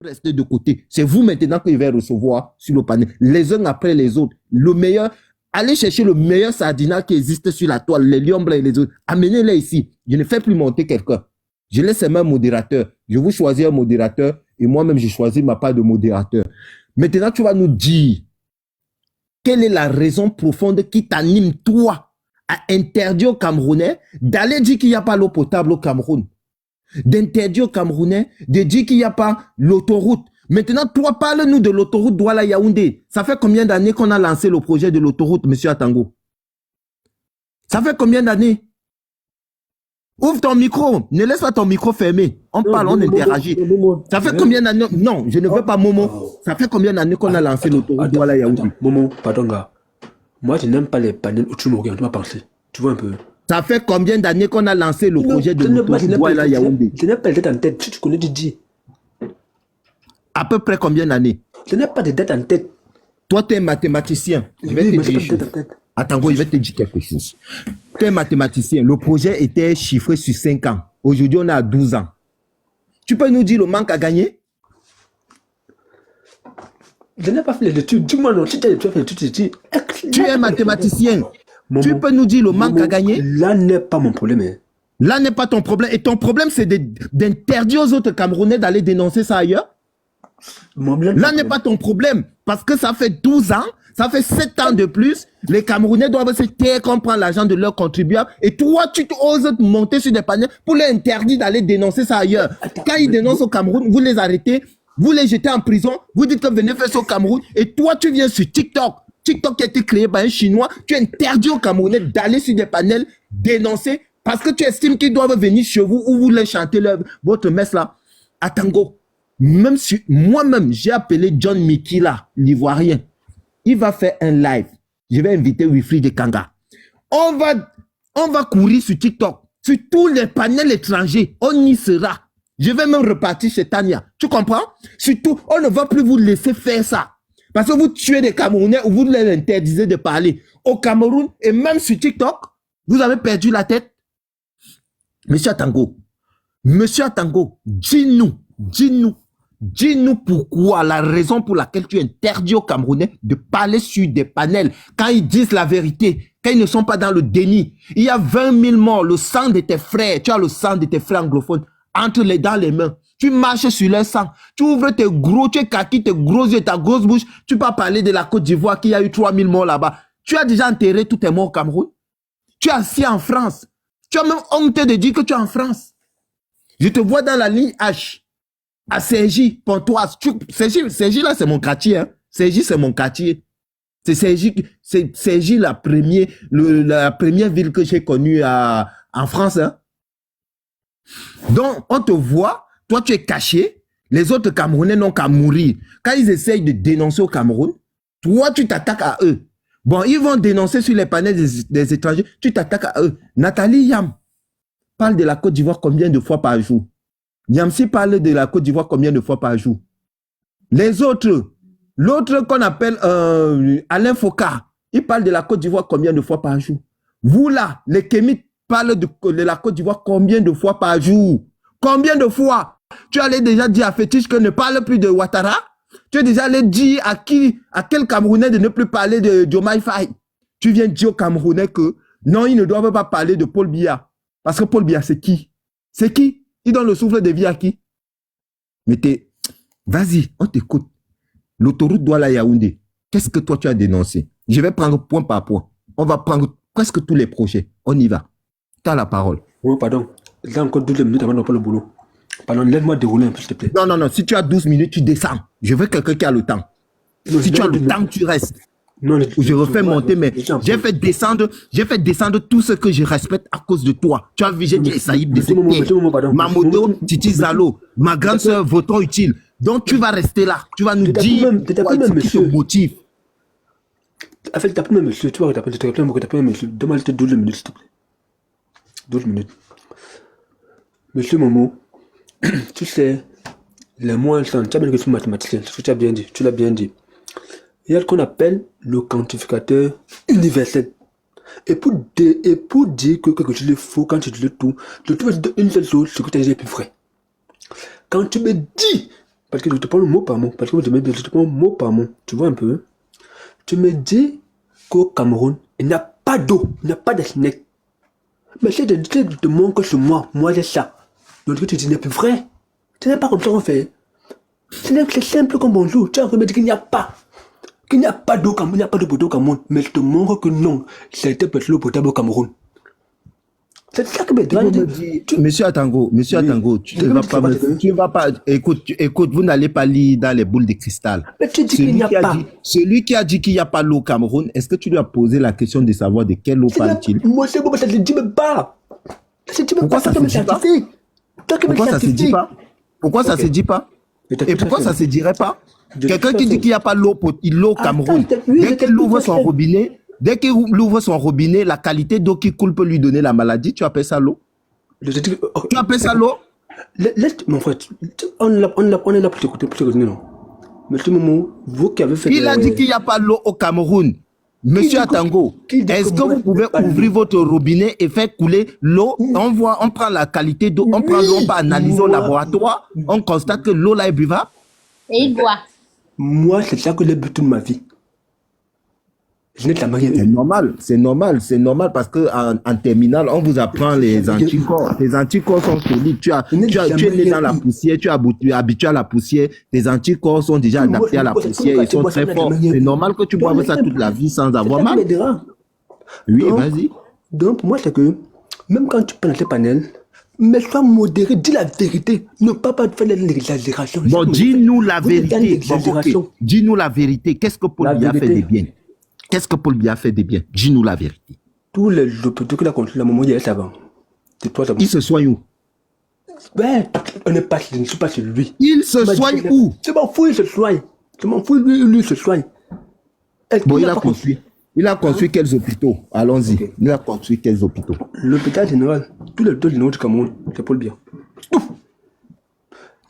rester de côté. C'est vous maintenant que je vais recevoir sur le panel. Les uns après les autres. Le meilleur, allez chercher le meilleur sardinat qui existe sur la toile, les lions blancs et les autres. Amenez-les ici. Je ne fais plus monter quelqu'un. Je laisse un modérateur. Je vous choisis un modérateur et moi-même, j'ai choisi ma part de modérateur. Maintenant, tu vas nous dire quelle est la raison profonde qui t'anime, toi, à interdire aux Camerounais d'aller dire qu'il n'y a pas l'eau potable au Cameroun, d'interdire aux Camerounais de dire qu'il n'y a pas l'autoroute. Maintenant, toi, parle-nous de l'autoroute Douala-Yaoundé. Ça fait combien d'années qu'on a lancé le projet de l'autoroute, monsieur Atango? Ça fait combien d'années? Ouvre ton micro. Ne laisse pas ton micro fermé. On parle, on interagit. Ça fait combien d'années? Non, je ne veux pas Momo. Ça fait combien d'années qu'on a lancé l'autoroute Douala-Yaoundé? Momo, pardon, gars. Moi, je n'aime pas les panels où tu me regardes, tu m'as pensé. Tu vois un peu. Ça fait combien d'années qu'on a lancé le projet de l'autoroute Douala-Yaoundé? Je n'ai pas de date en tête. Tu connais Didi. À peu près combien d'années? Je n'ai pas de date en tête. Toi, tu es mathématicien. Je vais te dire. Attends, je vais te dire quelque chose. Tu es mathématicien. Le projet était chiffré sur 5 ans. Aujourd'hui, on est à 12 ans. Tu peux nous dire le manque à gagner? Je n'ai pas fait les études. Dis-moi non, tu as fait les études. Tu es mathématicien. Tu peux nous dire le manque à gagner? Là n'est pas mon problème. Hein. Là n'est pas ton problème. Et ton problème, c'est d'interdire aux autres Camerounais d'aller dénoncer ça ailleurs? Là n'est pas ton problème. Parce que ça fait 12 ans, ça fait 7 ans de plus. Les Camerounais doivent se taire qu'on prend l'argent de leurs contribuables. Et toi, tu oses monter sur des panels pour les interdire d'aller dénoncer ça ailleurs. Quand ils dénoncent au Cameroun, vous les arrêtez, vous les jetez en prison, vous dites que venez faire ça au Cameroun. Et toi, tu viens sur TikTok. TikTok qui a été créé par un Chinois. Tu interdis aux Camerounais d'aller sur des panels dénoncer parce que tu estimes qu'ils doivent venir chez vous ou vous les chanter votre messe là. À Tango. Même si moi-même, j'ai appelé John Mikila, l'Ivoirien. Il va faire un live. Je vais inviter Wilfried Kanga. On va courir sur TikTok, sur tous les panels étrangers. On y sera. Je vais même repartir chez Tania. Tu comprends? Surtout, on ne va plus vous laisser faire ça. Parce que vous tuez des Camerounais ou vous les interdisez de parler. Au Cameroun et même sur TikTok, vous avez perdu la tête. Monsieur Atango, dis-nous pourquoi, la raison pour laquelle tu interdis aux Camerounais de parler sur des panels quand ils disent la vérité, quand ils ne sont pas dans le déni. Il y a 20 000 morts, le sang de tes frères, tu as le sang de tes frères anglophones dans les mains. Tu marches sur leur sang, tu ouvres tes gros, tu es kaki, tes gros yeux, ta grosse bouche, tu peux parler de la Côte d'Ivoire qui a eu 3 000 morts là-bas. Tu as déjà enterré tous tes morts au Cameroun. Tu es assis en France. Tu as même honte de dire que tu es en France. Je te vois dans la ligne H. À Cergy, Pontoise. Cergy là, c'est mon quartier. Hein. Cergy, c'est mon quartier. C'est Cergy la première ville que j'ai connue en France. Hein. Donc, on te voit, toi tu es caché, les autres Camerounais n'ont qu'à mourir. Quand ils essayent de dénoncer au Cameroun, toi tu t'attaques à eux. Bon, ils vont dénoncer sur les panels des étrangers, tu t'attaques à eux. Nathalie Yam parle de la Côte d'Ivoire combien de fois par jour? Yamsi parle de la Côte d'Ivoire combien de fois par jour? Les autres, l'autre qu'on appelle Alain Foka, il parle de la Côte d'Ivoire combien de fois par jour? Vous là, les Kémites parlent de la Côte d'Ivoire combien de fois par jour? Combien de fois? Tu allais déjà dire à Fétiche que ne parle plus de Ouattara? Tu es déjà allé dire à quel Camerounais de ne plus parler de Diomaye Faye? Tu viens dire aux Camerounais que non, ils ne doivent pas parler de Paul Biya. Parce que Paul Biya, c'est qui? C'est qui? Il donne le souffle de vie à qui? Mais vas-y, on t'écoute. L'autoroute Douala-Yaoundé, qu'est-ce que toi tu as dénoncé? Je vais prendre point par point. On va prendre presque tous les projets. On y va. Tu as la parole. Oui, pardon. J'ai encore 12 minutes avant de faire le boulot. Pardon, laisse-moi dérouler un peu, s'il te plaît. Non. Si tu as 12 minutes, tu descends. Je veux quelqu'un qui a le temps. Non, si tu as le temps, tu restes. Non, je refais monter, mais j'ai fait descendre tout ce que je respecte à cause de toi. Tu as vu, j'ai dit Saïb de cette terre. Mamodo, Titi Zalo, ma grande soeur, votant utile. Donc tu vas rester là. Tu vas nous dire ce qui te motive. En fait, tu as monsieur, tu vas t'appeler monsieur. Demande 12 minutes, s'il te plaît. 12 minutes. Monsieur Momo, tu sais, les mots ensemble, tu as bien que je suis mathématicien, tu as bien dit, tu l'as bien dit. Il y a ce qu'on appelle le quantificateur universel. Et pour dire que quelque chose est faux, quand tu dis le tout, je te dis une seule chose, c'est que tu es plus vrai. Quand tu me dis Parce que je te parle mot par mot. Parce que je te parle mot par mot. Tu vois un peu? Tu me dis qu'au Cameroun, il n'y a pas d'eau, il n'y a pas de snake. Mais si je te montre que c'est moi j'ai ça. Donc tu dis n'est plus vrai. Ce n'est pas comme ça qu'on fait. C'est simple comme bonjour. Tu as envie de me dire qu'il n'y a pas. Qu'il n'y a pas d'eau au Cameroun, il n'y a pas de potable au Cameroun. Mais je te montre que non, c'était peut-être l'eau potable au Cameroun. C'est ça que me dit. Monsieur Atango, tu ne vas pas, écoute, vous n'allez pas lire dans les boules de cristal. Mais tu dis qu'il n'y a pas. Celui qui a dit qu'il n'y a pas l'eau au Cameroun, est-ce que tu lui as posé la question de savoir de quelle eau parle-t-il? Moi, c'est bon, mais ça ne dit même pas. Pourquoi ça ne se dit pas? Pourquoi ça ne se dit pas? Pourquoi ça ne se dit pas? Et pourquoi ça ne se dirait pas? Quelqu'un qui dit qu'il n'y a pas l'eau au Cameroun, dès qu'il ouvre son robinet, la qualité d'eau qui coule peut lui donner la maladie. Tu appelles ça l'eau? Tu appelles ça l'eau? Mon frère, on est là pour t'écouter, non? Monsieur Momo, vous qui avez fait... Il a dit qu'il n'y a pas l'eau au Cameroun. Monsieur Atango, est-ce que vous pouvez ouvrir votre robinet et faire couler l'eau? On prend la qualité d'eau, on prend l'eau, on va analyser au laboratoire, on constate que l'eau là est buvable. Et il boit. Moi, c'est ça que j'ai bu toute ma vie. Je n'ai jamais rien vu. C'est normal parce que en terminale, on vous apprend les anticorps. Les anticorps sont solides. Tu es né dans la poussière, tu es habitué à la poussière. Tes anticorps sont déjà adaptés à la poussière, ils sont très forts. C'est normal que tu boives ça toute la vie sans avoir mal. Oui, vas-y. Donc, moi, c'est que même quand tu prends tes panels, mais sois modéré, dis la vérité. Ne pas faire l'exagération. Bon, dis-nous la vérité. Dis-nous la vérité. Qu'est-ce que Paul Biya fait de bien? Qu'est-ce que Paul Biya fait de bien? Dis-nous la vérité. Tous les hôpitaux qu'il a construits, la maman, il y a savant. Il se soigne où? Ben, on n'est pas, je ne suis pas chez lui. Il se soigne où? Je m'en fous, il se soigne. Je m'en fous, lui, il se soigne. Bon, il a construit. Il a construit quels hôpitaux? Allons-y. Okay. Il a construit quels hôpitaux? L'hôpital général, tous les hôpitaux généraux du Cameroun, c'est Paul Biya. Tout.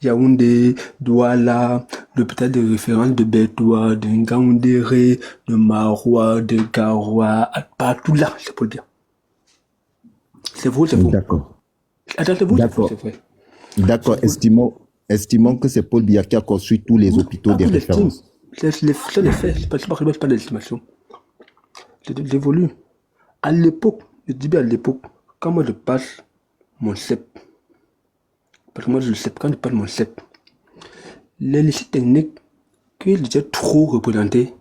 Yaoundé, Douala, l'hôpital de référence de Bétoua, de Ngaoundéré, de Maroua, de Garoua, partout là, c'est Paul Biya. C'est vrai, c'est vrai. D'accord. Attendez-vous, d'accord. C'est vrai. D'accord, estimons que c'est Paul Biya qui a construit tous les hôpitaux de référence. C'est les faits, c'est pas de l'estimation. C'est évolue. À l'époque, je dis bien à l'époque, quand moi je passe mon CEP, parce que moi je le sais, quand je passe mon CEP, les lycées techniques qui étaient trop représentés,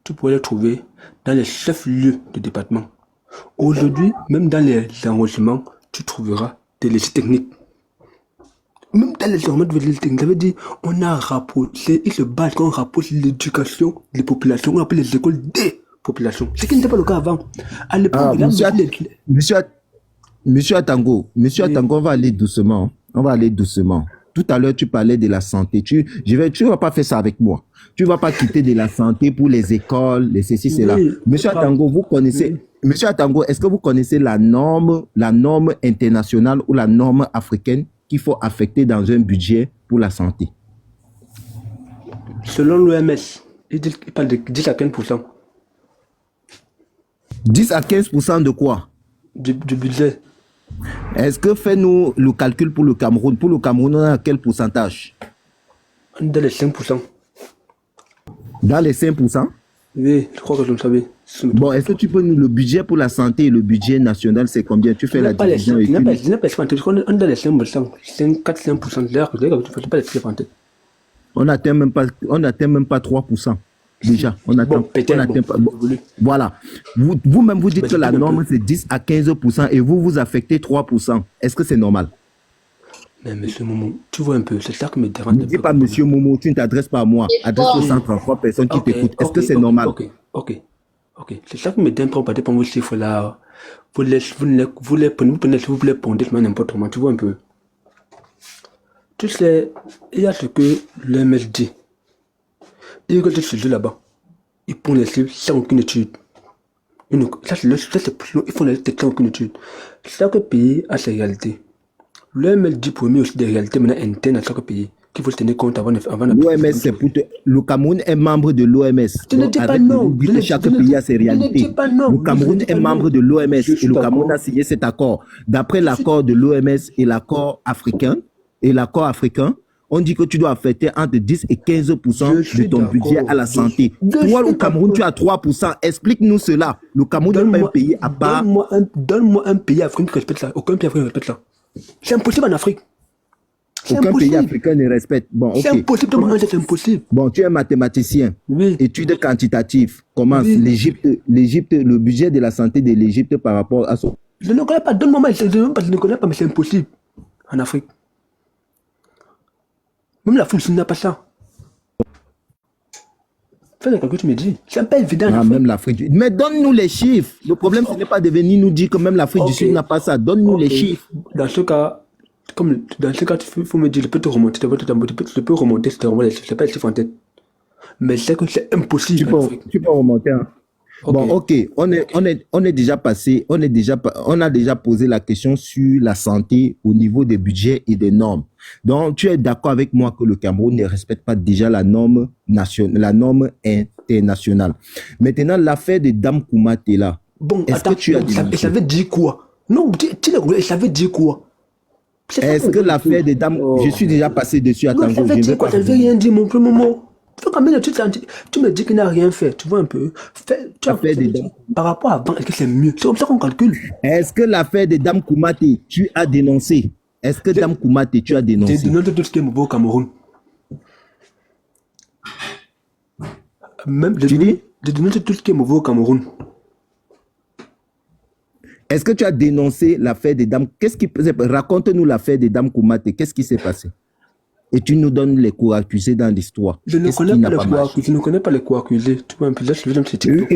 tu pourrais les trouver dans les chefs-lieux de département. Aujourd'hui, même dans les enregistrements, tu trouveras des lycées techniques. Même dans les enregistrements de lycées techniques, ça veut dire on a rapproché, il se base quand on rapproche l'éducation des populations, on appelle les écoles des populations. Ce qui n'était pas le cas avant. À l'époque, Monsieur Atango, on va aller doucement. On va aller doucement. Tout à l'heure, tu parlais de la santé. Tu ne vas pas faire ça avec moi. Tu ne vas pas quitter de la santé pour les écoles, les ceci, cela. Monsieur Atango, vous connaissez... Monsieur Atango, est-ce que vous connaissez la norme internationale ou la norme africaine qu'il faut affecter dans un budget pour la santé? Selon l'OMS, il parle de 10 à 15%. 10 à 15% de quoi? Du budget. Est-ce que fais-nous le calcul pour le Cameroun? Pour le Cameroun, on a quel pourcentage? Dans les 5%. Dans les 5%? Oui, je crois que je le savais. Bon, est-ce que tu peux nous le budget pour la santé et le budget national, c'est combien? Tu fais la division. On est dans les 5%. 4-5% de l'air, je ne fais pas les 5%. On n'atteint même pas 3%. Déjà, on atteint pas. Voilà. Vous-même, vous dites que la norme, c'est 10 à 15% et vous affectez 3%. Est-ce que c'est normal? Mais monsieur Momo, tu vois un peu, c'est ça qui me dérange. Ne dis pas monsieur Momo, tu ne t'adresses pas à moi. Adresse aux 133 personnes qui t'écoutent. Est-ce que c'est normal? Ok. C'est ça qui me dérange pas pour vos chiffres là. Vous les prenez, vous les pondez n'importe comment. Tu vois un peu. Tu sais, il y a ce que l'OMS dit. Il regarde ce jeu là-bas. Ils prennent les chiffres sans aucune étude. Ça, c'est plus long. Ils font les tests sans aucune étude. Chaque pays a ses réalités. L'OMS dit pour nous aussi des réalités maintenant internes à chaque pays qu'il faut se tenir compte avant l'OMS, c'est pour le Cameroun est membre de l'OMS. Tu ne dis pas non. Chaque pays a ses réalités. Le Cameroun est membre de l'OMS et le Cameroun a signé cet accord. D'après l'accord de l'OMS et l'accord africain, on dit que tu dois affecter entre 10 et 15% Je suis de ton d'accord. budget à la santé. Je Toi, au suis Cameroun, d'accord. tu as 3%. Explique-nous cela. Le Cameroun n'est pas un pays à part. Donne-moi un pays africain qui respecte ça. Aucun pays africain ne respecte ça. C'est impossible en Afrique. C'est Aucun pays impossible. africain ne respecte. Bon, C'est ok. impossible. Donne-moi un, c'est impossible. Bon, tu es mathématicien. Oui. Études quantitatives. Commence. Oui. L'Égypte, le budget de la santé de l'Égypte par rapport à son. Je ne connais pas. Donne-moi, je ne connais pas, mais c'est impossible en Afrique. Même l'Afrique n'a pas ça. Fais le calcul, tu me dis. C'est pas évident en Ah, Afrique. même l'Afrique. Mais donne-nous les chiffres. Le problème, ce n'est pas de venir nous dire que même l'Afrique du Ok. Sud n'a pas ça. Donne-nous les Ok. chiffres. Dans ce cas, il faut me dire, je peux te remonter, je peux remonter, je ne pas les chiffres en tête. Mais c'est que c'est impossible Tu en peux, Afrique. tu peux remonter. Hein. Ok. Bon, ok. On est déjà passé. On a déjà posé la question sur la santé au niveau des budgets et des normes. Donc, tu es d'accord avec moi que le Cameroun ne respecte pas déjà la norme nationale, la norme internationale. Maintenant, l'affaire de Dame Koumaté là. Bon, Est-ce attends, que tu as non, dénoncé? ça veut dire quoi? Non, ça veut dire quoi? C'est ça Est-ce que l'affaire de Dame... Oh. Je suis déjà passé dessus à Non, ça Tango. veut Je ne dire vais quoi? pas Ça veut revenir. rien dire, mon premier mot. Faut quand même, tu me dis qu'il n'a rien fait, tu vois un peu. L'affaire de Dame... Par rapport à avant, est-ce que c'est mieux? C'est comme ça qu'on calcule. Est-ce que l'affaire de Dame Koumaté, tu as dénoncé? Est-ce que Dame Koumaté, tu as J'ai dénoncé? dénoncé tout ce qui est mauvais au Cameroun. Même, Tu dis? j'ai dénoncé tout ce qui est mauvais au Cameroun. Est-ce que tu as dénoncé l'affaire des dames? Raconte-nous l'affaire des dames Koumaté. Qu'est-ce qui s'est passé? Et tu nous donnes les co-accusés dans l'histoire. Je ne Qu'est-ce connais qui pas n'a les pas marché? co-accusés, je ne connais pas les co-accusés. Tu vois un peu, là, je vais sur TikTok.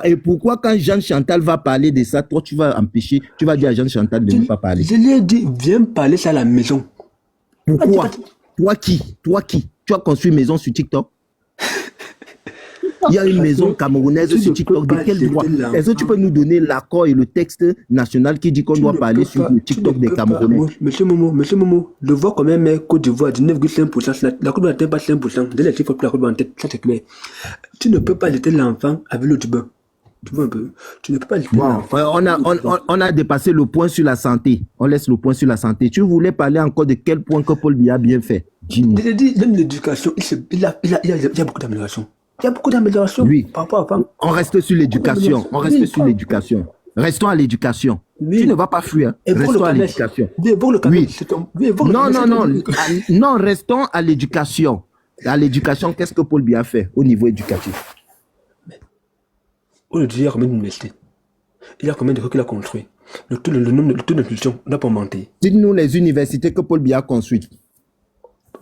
Et pourquoi quand Jean Chantal va parler de ça, toi tu vas empêcher, tu vas dire à Jean Chantal de ne pas parler? Je lui ai dit, viens parler ça à la maison. Pourquoi? Toi qui? Tu as construit une maison sur TikTok? Il y a une maison camerounaise Tu sur ne TikTok. peux De pas quel droit? jeter l'enfant. Est-ce que tu peux nous donner l'accord et le texte national qui dit qu'on doit parler sur le TikTok des Camerounais? Monsieur Momo, le voix quand même est Côte d'Ivoire, 19,5%. La Côte d'Ivoire n'atteint pas 5%. Dès les chiffres, la Côte d'Ivoire en tête, ça c'est clair. Tu ne peux pas jeter l'enfant avec l'eau du bain. Tu vois un peu? Tu ne peux pas jeter Bon, l'enfant. on a dépassé le point sur la santé. On laisse le point sur la santé. Tu voulais parler encore de quel point que Paul Biya a bien fait? Dis-nous. Je te dis, même l'éducation, il y a beaucoup d'améliorations. Il y a beaucoup d'améliorations Oui. par rapport à avant. On reste sur l'éducation. On reste sur l'éducation. Restons à l'éducation. Oui. Tu ne vas pas fuir. Et pour le Restons à Cameroun, l'éducation. oui, pour le Cameroun, Oui. c'est ton- oui, pour le Non, non, Cameroun, non. c'est ton- Non, restons à l'éducation. À l'éducation, qu'est-ce que Paul Biya a fait au niveau éducatif? Aujourd'hui, il y a combien d'universités? Il y a combien de trucs qu'il a construit? Le taux d'inclusion n'a pas augmenté. Dites-nous les universités que Paul Biya a construites.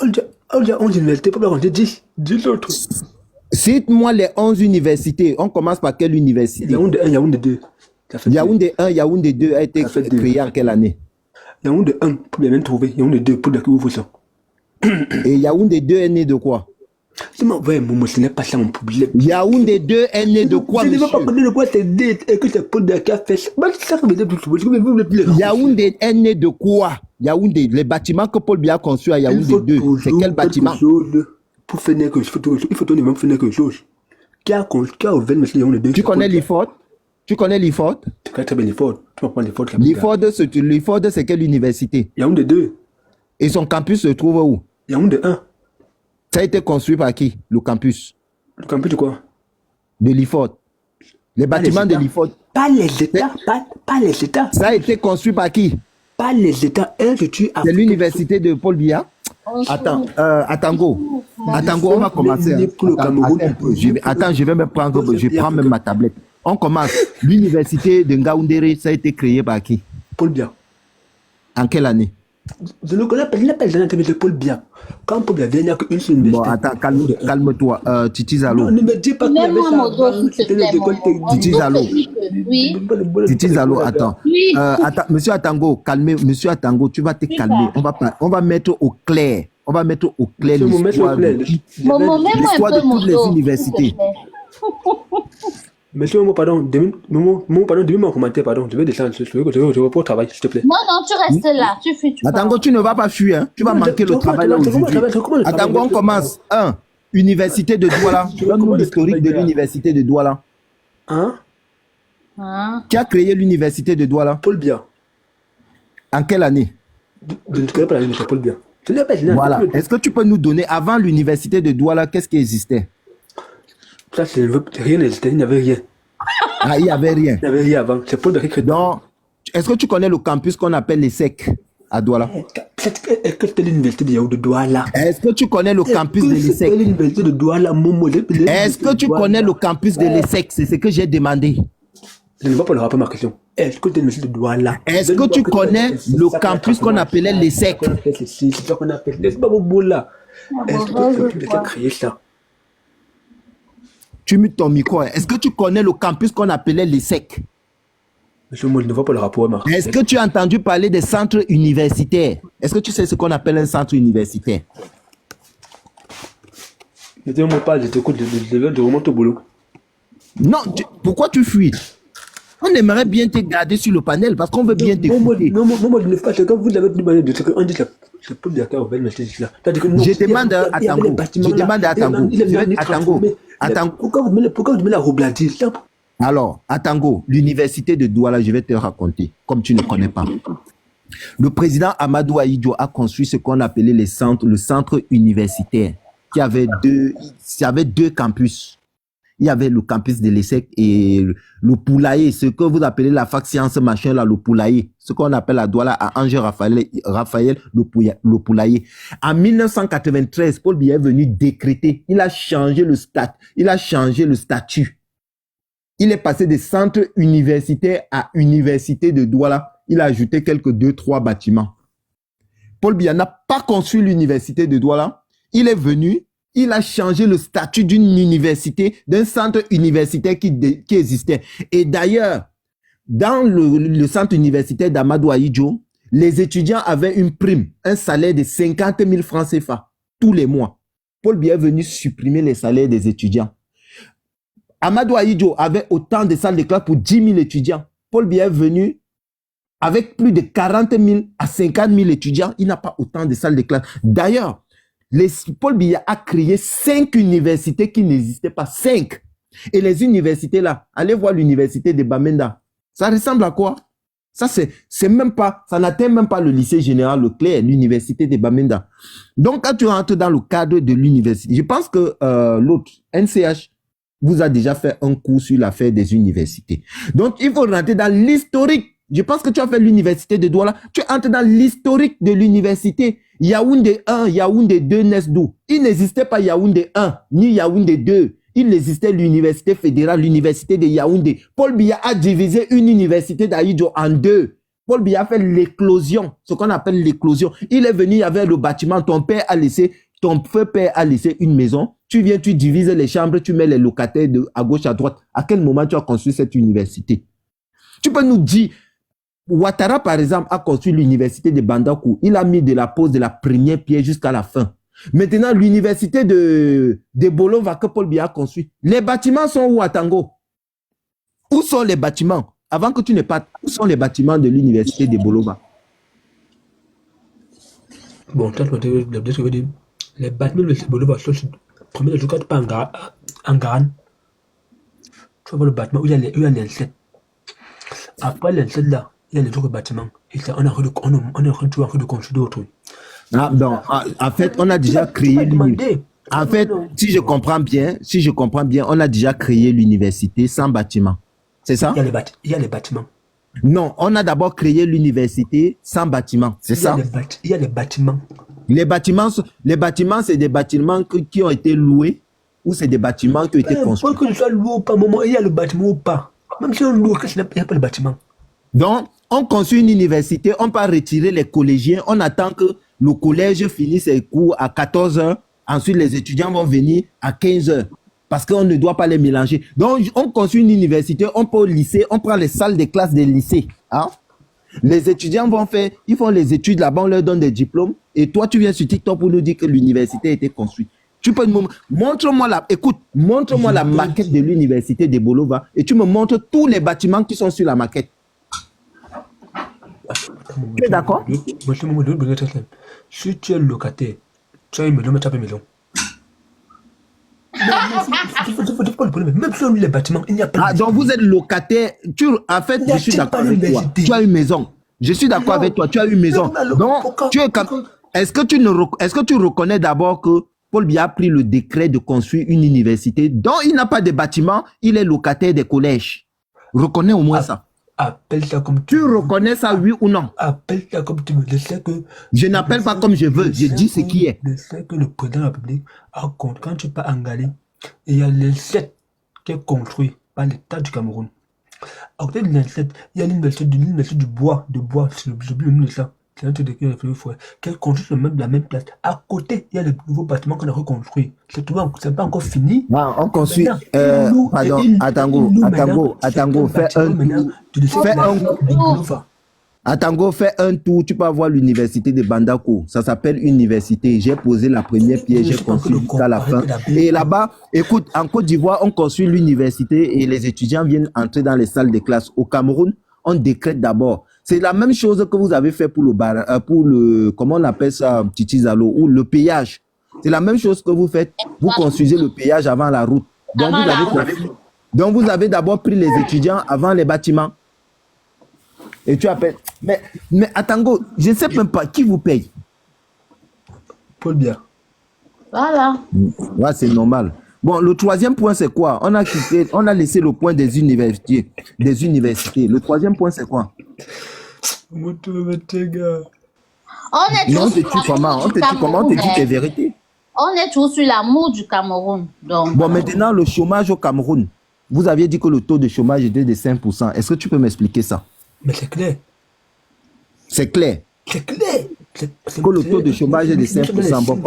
Il y a 11 universités, pas plus 10 autres. Cite-moi les 11 universités. On commence par quelle université? Yaoundé 1, Yaoundé 2. Ça fait Yaoundé 1, Yaoundé 2 a été Ça fait deux. créé en quelle année? Yaoundé 1, pour bien trouver. Yaoundé 2, pour qui ouvre ça. Et Yaoundé 2 est né de quoi? C'est mon vrai, Momo, ce n'est pas ça mon problème. Yaoundé 2 est né de quoi, Je ne veux pas monsieur? parler de quoi c'est dit et que c'est Paul Biya qui a fait ça. Mais c'est ça que vous dites, vous voulez plus les raconter. Yaoundé est né de quoi? Yaoundé, les bâtiments que Paul Biya a construits à Il Yaoundé faut 2, c'est toujours quel bâtiment? quelque chose pour faire quelque chose. Il faut toujours même faire quelque chose. Qui a ouvert le Yaoundé 2? Tu connais l'IFOD? Tu connais l'IFOD? Tu connais très bien l'IFOD. Tu vas prendre l'IFOD. L'IFOD, c'est quelle université? Yaoundé 2. Et son campus se trouve où? Yaoundé 1. Ça a été construit par qui? Le campus Le campus de quoi? de l'IFOD. Les bâtiments de États. l'IFOD. Pas les États. Pas les États. Ça a été construit par qui? Pas les États. C'est l'université de Paul Biya? Attends, à Tango. À Tango, on va commencer. Mais pour le Cameroun, Attends, je vais me prendre, je prends même ma tablette. On commence. L'université de Ngaoundéré, ça a été créé par qui? Paul Biya. En quelle année? Je ne connais pas, il n'appelle jamais de Paul Biya. Quand Paul Biya vient, il n'y a qu'une seule Bon, université. attends, calme-toi. Titi Zalo. Non, ne me dis pas qu'il y avait Donne-moi ça mon dos, avant, s'il te c'était plaît. les écoles techniques. Titi Zalo. Oui. Titi Zalo, attends. Oui. Attends, monsieur Atango, calmez. Monsieur Atango, tu vas te calmer. On va mettre au clair. On va mettre au clair Monsieur, l'histoire mets-le au de, clair. Momo, mets-moi l'histoire un de peu mon toutes les dos. universités. s'il te plaît. Monsieur Momo, pardon, dis-moi mon commentaire, pardon. Je vais descendre, je vais pour au travail, s'il te plaît. Non, non, tu restes là. Tu fais, tu Atango, parles. tu ne vas pas fuir. Hein? Tu vas Non, manquer je le travail là recommence le aujourd'hui. travail, Atango, on commence. 1. Université de Douala. Je Donne-nous recommence le l'historique de travail, gars. l'université de Douala. Hein? Hein? Qui a créé l'université de Douala? Paul Biya. En quelle année? Je ne connais pas la université Paul Biya. Ce n'est pas gênant. Voilà. Est-ce que tu peux nous donner, avant l'université de Douala, qu'est-ce qui existait? Ça, rien n'existait, il n'y avait rien. Ah, il n'y avait rien. Il n'y avait rien avant. C'est pour de récréer. Donc, est-ce que tu connais le campus qu'on appelle les SEC à Douala? Est-ce que c'était l'université de Douala? Est-ce que tu connais le campus de l'ESSEC? C'était l'université de Douala, Momo. Est-ce que tu connais le campus de l'ESSEC? C'est ce que j'ai demandé. Je ne vois pas le rapport à ma question. Est-ce que tu es l'université de Douala? Est-ce que tu connais le campus qu'on appelait l'ESSEC? C'est ça qu'on appelle. C'est pas beau là. Est-ce que tu as créé ça? Tu mutes ton micro. Est-ce que tu connais le campus qu'on appelait l'ESSEC? Monsieur Moll, je ne vois pas le rapport à ma question. Est-ce que tu as entendu parler des centres universitaires? Est-ce que tu sais ce qu'on appelle un centre universitaire? Je ne me parle, je t'écoute, je remonte au boulot. Non, pourquoi tu fuis? On aimerait bien te garder sur le panel parce qu'on veut bien t'écouter. Non, je ne fais pas. Quand vous l'avez dit, on dit que je peux dire qu'on va mettre là. Je demande à Tango. Je demande à Tango. Pourquoi vous me la reblandir? Alors, à Tango, l'université de Douala, je vais te raconter, comme tu ne connais pas. Le président Amadou Ahidjo a construit ce qu'on appelait le centre universitaire, qui avait deux campus. Il y avait le campus de l'ESSEC et le Poulailler, ce que vous appelez la fac science machin là, le Poulailler, ce qu'on appelle à Douala, à Angers Raphaël, le Poulailler. En 1993, Paul Biya est venu décréter, il a changé le statut. Il est passé des centres universitaires à université de Douala. Il a ajouté quelques 2-3 bâtiments. Paul Biya n'a pas construit l'université de Douala. Il est venu, il a changé le statut d'une université, d'un centre universitaire qui existait. Et d'ailleurs, dans le centre universitaire d'Amadou Ahidjo, les étudiants avaient une prime, un salaire de 50 000 francs CFA tous les mois. Paul Biya est venu supprimer les salaires des étudiants. Amadou Ahidjo avait autant de salles de classe pour 10 000 étudiants. Paul Biya est venu avec plus de 40 000 à 50 000 étudiants. Il n'a pas autant de salles de classe. D'ailleurs, Paul Biya a créé 5 universités qui n'existaient pas. 5. Et les universités là, allez voir l'université de Bamenda. Ça ressemble à quoi? Ça, c'est même pas, ça n'atteint même pas le lycée général Leclerc, l'université de Bamenda. Donc, quand tu rentres dans le cadre de l'université, je pense que l'autre, NCH, vous a déjà fait un cours sur l'affaire des universités. Donc, il faut rentrer dans l'historique. Je pense que tu as fait l'université de Douala. Tu entres dans l'historique de l'université. Yaoundé 1, Yaoundé 2 naissent d'où? Il n'existait pas Yaoundé 1, ni Yaoundé 2. Il existait l'université fédérale, l'université de Yaoundé. Paul Biya a divisé une université d'Ahidjo en 2. Paul Biya a fait l'éclosion, ce qu'on appelle l'éclosion. Il est venu, il y avait le bâtiment, ton père a laissé une maison. Tu viens, tu divises les chambres, tu mets les locataires à gauche, à droite. À quel moment tu as construit cette université? Tu peux nous dire, Ouattara, par exemple, a construit l'université de Bandakou. Il a mis de la pose de la première pierre jusqu'à la fin. Maintenant, l'université de Bolova que Paul Biya a construit. Les bâtiments sont où à Tango? Où sont les bâtiments? Avant que tu ne partes, où sont les bâtiments de l'université de Bolova? Bon, les bâtiments de Bolova sont premier, je ne regarde pas en Garane. Tu vas voir le bâtiment où il y a l'Inset. Après l'Inset là, il y a les autres bâtiments. Et ça, on a de construire d'autres. Ah, bon, en fait, on a déjà créé en fait, si je comprends bien, on a déjà créé l'université sans bâtiment. C'est ça? Il y a les bâtiments. Non, on a d'abord créé l'université sans bâtiment. C'est ça? Il y a les bâtiments. Les bâtiments, c'est des bâtiments qui ont été loués ou c'est des bâtiments qui ont été construits? Quoi que ce soit loué ou pas, moment, il y a le bâtiment ou pas. Même si on loue, il n'y a pas le bâtiment. Donc, on construit une université, on peut retirer les collégiens, on attend que le collège finisse ses cours à 14 h. Ensuite, les étudiants vont venir à 15 h. Parce qu'on ne doit pas les mélanger. Donc, on construit une université, on peut au lycée, on prend les salles de classe des lycées. Hein? Les étudiants ils font les études là-bas, on leur donne des diplômes. Et toi, tu viens sur TikTok pour nous dire que l'université a été construite. Tu peux montre-moi la maquette de l'université de Bolova et tu me montres tous les bâtiments qui sont sur la maquette. Tu es d'accord? Si tu es locataire, tu as une maison, mais tu n'as pas une maison. Même si on les bâtiments, il n'y a pas de maison. Donc vous êtes locataire. En fait, je suis d'accord avec toi. Tu as une maison. Je suis d'accord avec toi. Tu as une maison. Donc, est-ce que tu reconnais d'abord que Paul Biya a pris le décret de construire une université dont il n'a pas de bâtiment, il est locataire des collèges. Reconnais au moins ça. Appelle ça comme Tu reconnais ça, oui ou non? Appelle ça comme tu veux. Je sais que... Je n'appelle pas comme je veux, je dis ce qui est. Je sais que le président de la République a compte. Quand tu pars en Ghana, il y a l'I7 qui est construit par l'État du Cameroun. À côté de l'I7, il y a l'université du bois, j'ai oublié le nom de ça. C'est un truc de qui est construit la même place. À côté, il y a le nouveau bâtiment qu'on a reconstruit. C'est pas encore fini. Ah, on construit. Pardon, Atango, fais un tour. Tu peux avoir l'université de Bandako. Ça s'appelle université. J'ai posé la première pierre, j'ai construit jusqu'à la fin. Et là-bas, écoute, en Côte d'Ivoire, on construit l'université et les étudiants viennent entrer dans les salles de classe. Au Cameroun, on décrète d'abord. C'est la même chose que vous avez fait pour le comment on appelle ça, Titi Zalo, ou le péage. C'est la même chose que vous faites. Vous construisez le péage avant la route. Donc, vous avez d'abord pris les étudiants avant les bâtiments. Et tu appelles. Mais Atango, je ne sais même pas qui vous paye. Paul Biya. Voilà. Ouais, c'est normal. Bon, le troisième point, c'est quoi? On a laissé le point des universités. Le troisième point, c'est quoi? On est toujours Non, on te sur tue comment? On te tue comment? On te dit tes vérités. On est toujours sur l'amour du Cameroun. Donc, Bon, maintenant, le chômage au Cameroun. Vous aviez dit que le taux de chômage était de 5%. Est-ce que tu peux m'expliquer ça? Mais c'est clair. C'est clair. C'est clair. Que le taux de chômage est de 5%. Bon,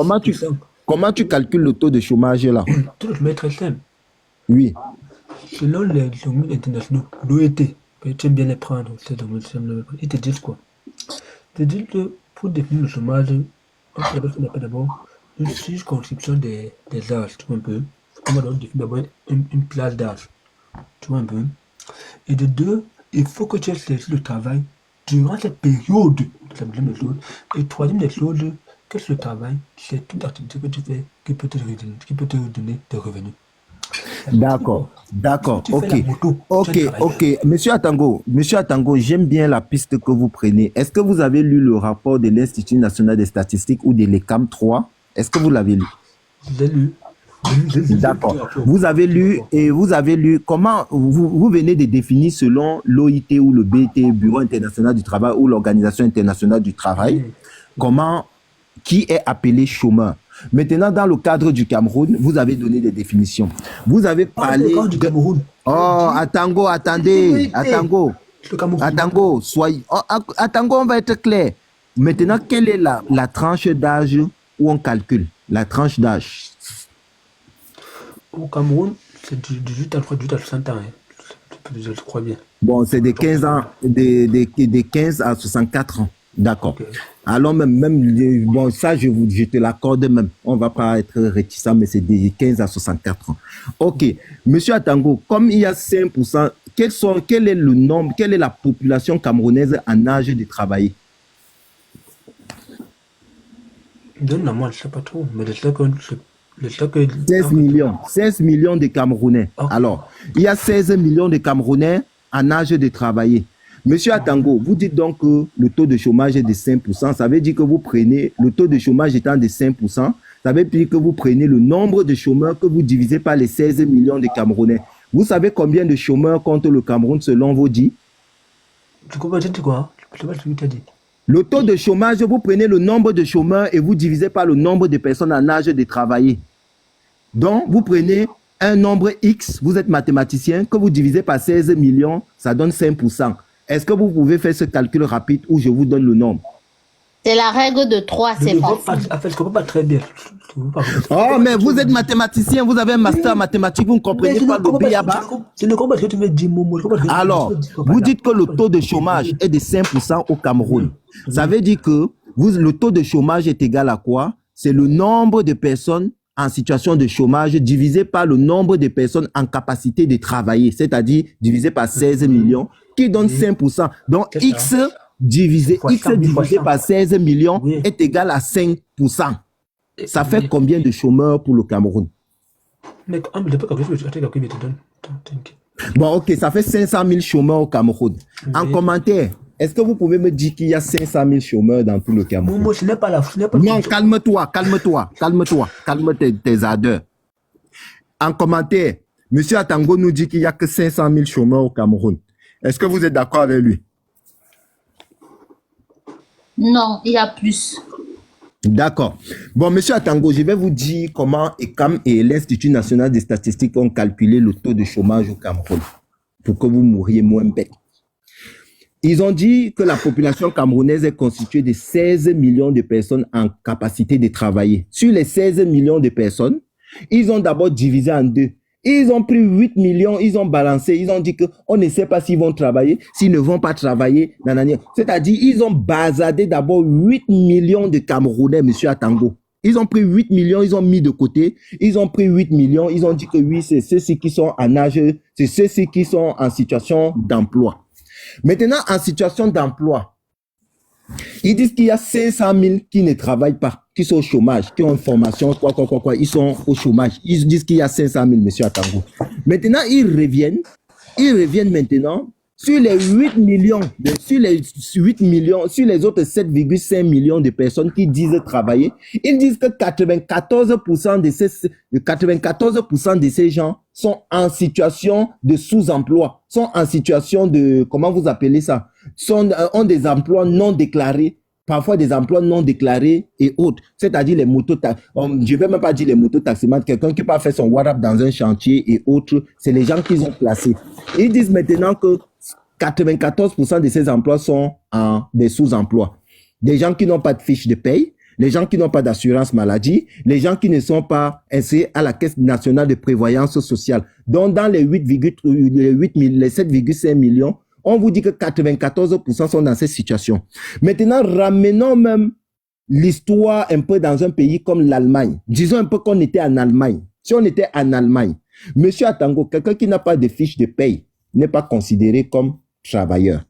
comment tu calcules le taux de chômage là? Tout le monde est très simple. Oui. Selon les domaines internationaux, l'OET, tu aimes bien les prendre, ils te disent quoi? Ils te disent que pour définir le chômage, on appelle d'abord une circonscription des âges, tu vois un peu. On va définir d'abord une place d'âge, tu vois un peu. Et de deux, il faut que tu aies cessé le travail durant cette période. C'est la deuxième des choses. Et troisième des choses, qu'est-ce que le travail? C'est toute activité que tu fais qui peut te donner des revenus. D'accord, ok. Monsieur Atango, j'aime bien la piste que vous prenez. Est-ce que vous avez lu le rapport de l'Institut national des statistiques ou de l'ECAM 3? Est-ce que vous l'avez lu? Je l'ai lu. D'accord. Vous avez lu comment vous venez de définir selon l'OIT ou le BT, Bureau international du travail ou l'Organisation internationale du travail, qui est appelé chômeur. Maintenant, dans le cadre du Cameroun, vous avez donné des définitions. Vous avez parlé du Cameroun. Oh, Atango, attendez. Atango, on va être clair. Maintenant, quelle est la tranche d'âge où on calcule? La tranche d'âge. Au Cameroun, c'est du 18 à 60 ans. Je crois bien. Bon, c'est de 15 ans, de 15 à 64 ans. D'accord. Okay. Alors même, bon, ça, je te l'accorde même. On ne va pas être réticent, mais c'est de 15 à 64 ans. Ok. Monsieur Atango, comme il y a 5%, quel est le nombre, quelle est la population camerounaise en âge de travailler? Donne-moi, je ne sais pas trop, mais je sais que 16 millions de Camerounais. Okay. Alors, il y a 16 millions de Camerounais en âge de travailler. Monsieur Atango, vous dites donc que le taux de chômage est de 5%. Ça veut dire que vous prenez, le taux de chômage étant de 5%, ça veut dire que vous prenez le nombre de chômeurs que vous divisez par les 16 millions de Camerounais. Vous savez combien de chômeurs compte le Cameroun selon vos dits? Tu comprends quoi? Je sais pas ce que tu as dit. Le taux de chômage, vous prenez le nombre de chômeurs et vous divisez par le nombre de personnes en âge de travailler. Donc, vous prenez un nombre X, vous êtes mathématicien, que vous divisez par 16 millions, ça donne 5%. Est-ce que vous pouvez faire ce calcul rapide ou je vous donne le nombre? C'est la règle de 3, c'est facile. En fait, je ne comprends pas très bien. Oh, mais vous êtes mathématicien, vous avez un master en mathématiques, vous ne comprenez pas le B.A.B.A. Je ne comprends pas ce que tu me dis, Momo. Alors, vous dites que le taux de chômage est de 5% au Cameroun. Ça veut dire que le taux de chômage est égal à quoi? C'est le nombre de personnes en situation de chômage divisé par le nombre de personnes en capacité de travailler, c'est-à-dire divisé par 16 millions, qui donne 5%. Donc, X divisé par 16 millions est égal à 5%. Ça fait combien de chômeurs pour le Cameroun? Bon, ok, ça fait 500 000 chômeurs au Cameroun. En commentaire, est-ce que vous pouvez me dire qu'il y a 500 000 chômeurs dans tout le Cameroun? Momo, ce n'est pas la... Non, calme-toi, calme tes ardeurs. En commentaire, Monsieur Atango nous dit qu'il n'y a que 500 000 chômeurs au Cameroun. Est-ce que vous êtes d'accord avec lui? Non, il y a plus. D'accord. Bon, Monsieur Atango, je vais vous dire comment ECAM et l'Institut national des statistiques ont calculé le taux de chômage au Cameroun pour que vous mouriez moins bête. Ils ont dit que la population camerounaise est constituée de 16 millions de personnes en capacité de travailler. Sur les 16 millions de personnes, ils ont d'abord divisé en deux. Ils ont pris 8 millions, ils ont balancé, ils ont dit qu'on ne sait pas s'ils vont travailler, s'ils ne vont pas travailler. C'est-à-dire, ils ont basadé d'abord 8 millions de Camerounais, monsieur Atango. Ils ont pris 8 millions, ils ont mis de côté. Ils ont pris 8 millions, ils ont dit que oui, c'est ceux-ci qui sont en âge, c'est ceux-ci qui sont en situation d'emploi. Maintenant, en situation d'emploi, ils disent qu'il y a 500 000 qui ne travaillent pas, qui sont au chômage, qui ont une formation, ils sont au chômage. Ils disent qu'il y a 500 000, monsieur Atango. Maintenant, ils reviennent maintenant sur les 8 millions, sur les autres 7,5 millions de personnes qui disent travailler. Ils disent que 94% de ces gens sont en situation de sous-emploi, sont en situation de, comment vous appelez ça, ont des emplois non déclarés, parfois des emplois non déclarés et autres. C'est-à-dire les motos, je ne vais même pas dire les motos-taximans, quelqu'un qui peut faire son WhatsApp dans un chantier et autres, c'est les gens qu'ils ont placés. Ils disent maintenant que 94% de ces emplois sont en des sous-emplois. Des gens qui n'ont pas de fiche de paye, les gens qui n'ont pas d'assurance maladie, les gens qui ne sont pas inscrits à la Caisse nationale de prévoyance sociale. Donc, dans les 7,5 millions, on vous dit que 94% sont dans cette situation. Maintenant, ramenons même l'histoire un peu dans un pays comme l'Allemagne. Disons un peu qu'on était en Allemagne. Si on était en Allemagne, monsieur Atango, quelqu'un qui n'a pas de fiche de paye n'est pas considéré comme travailleur.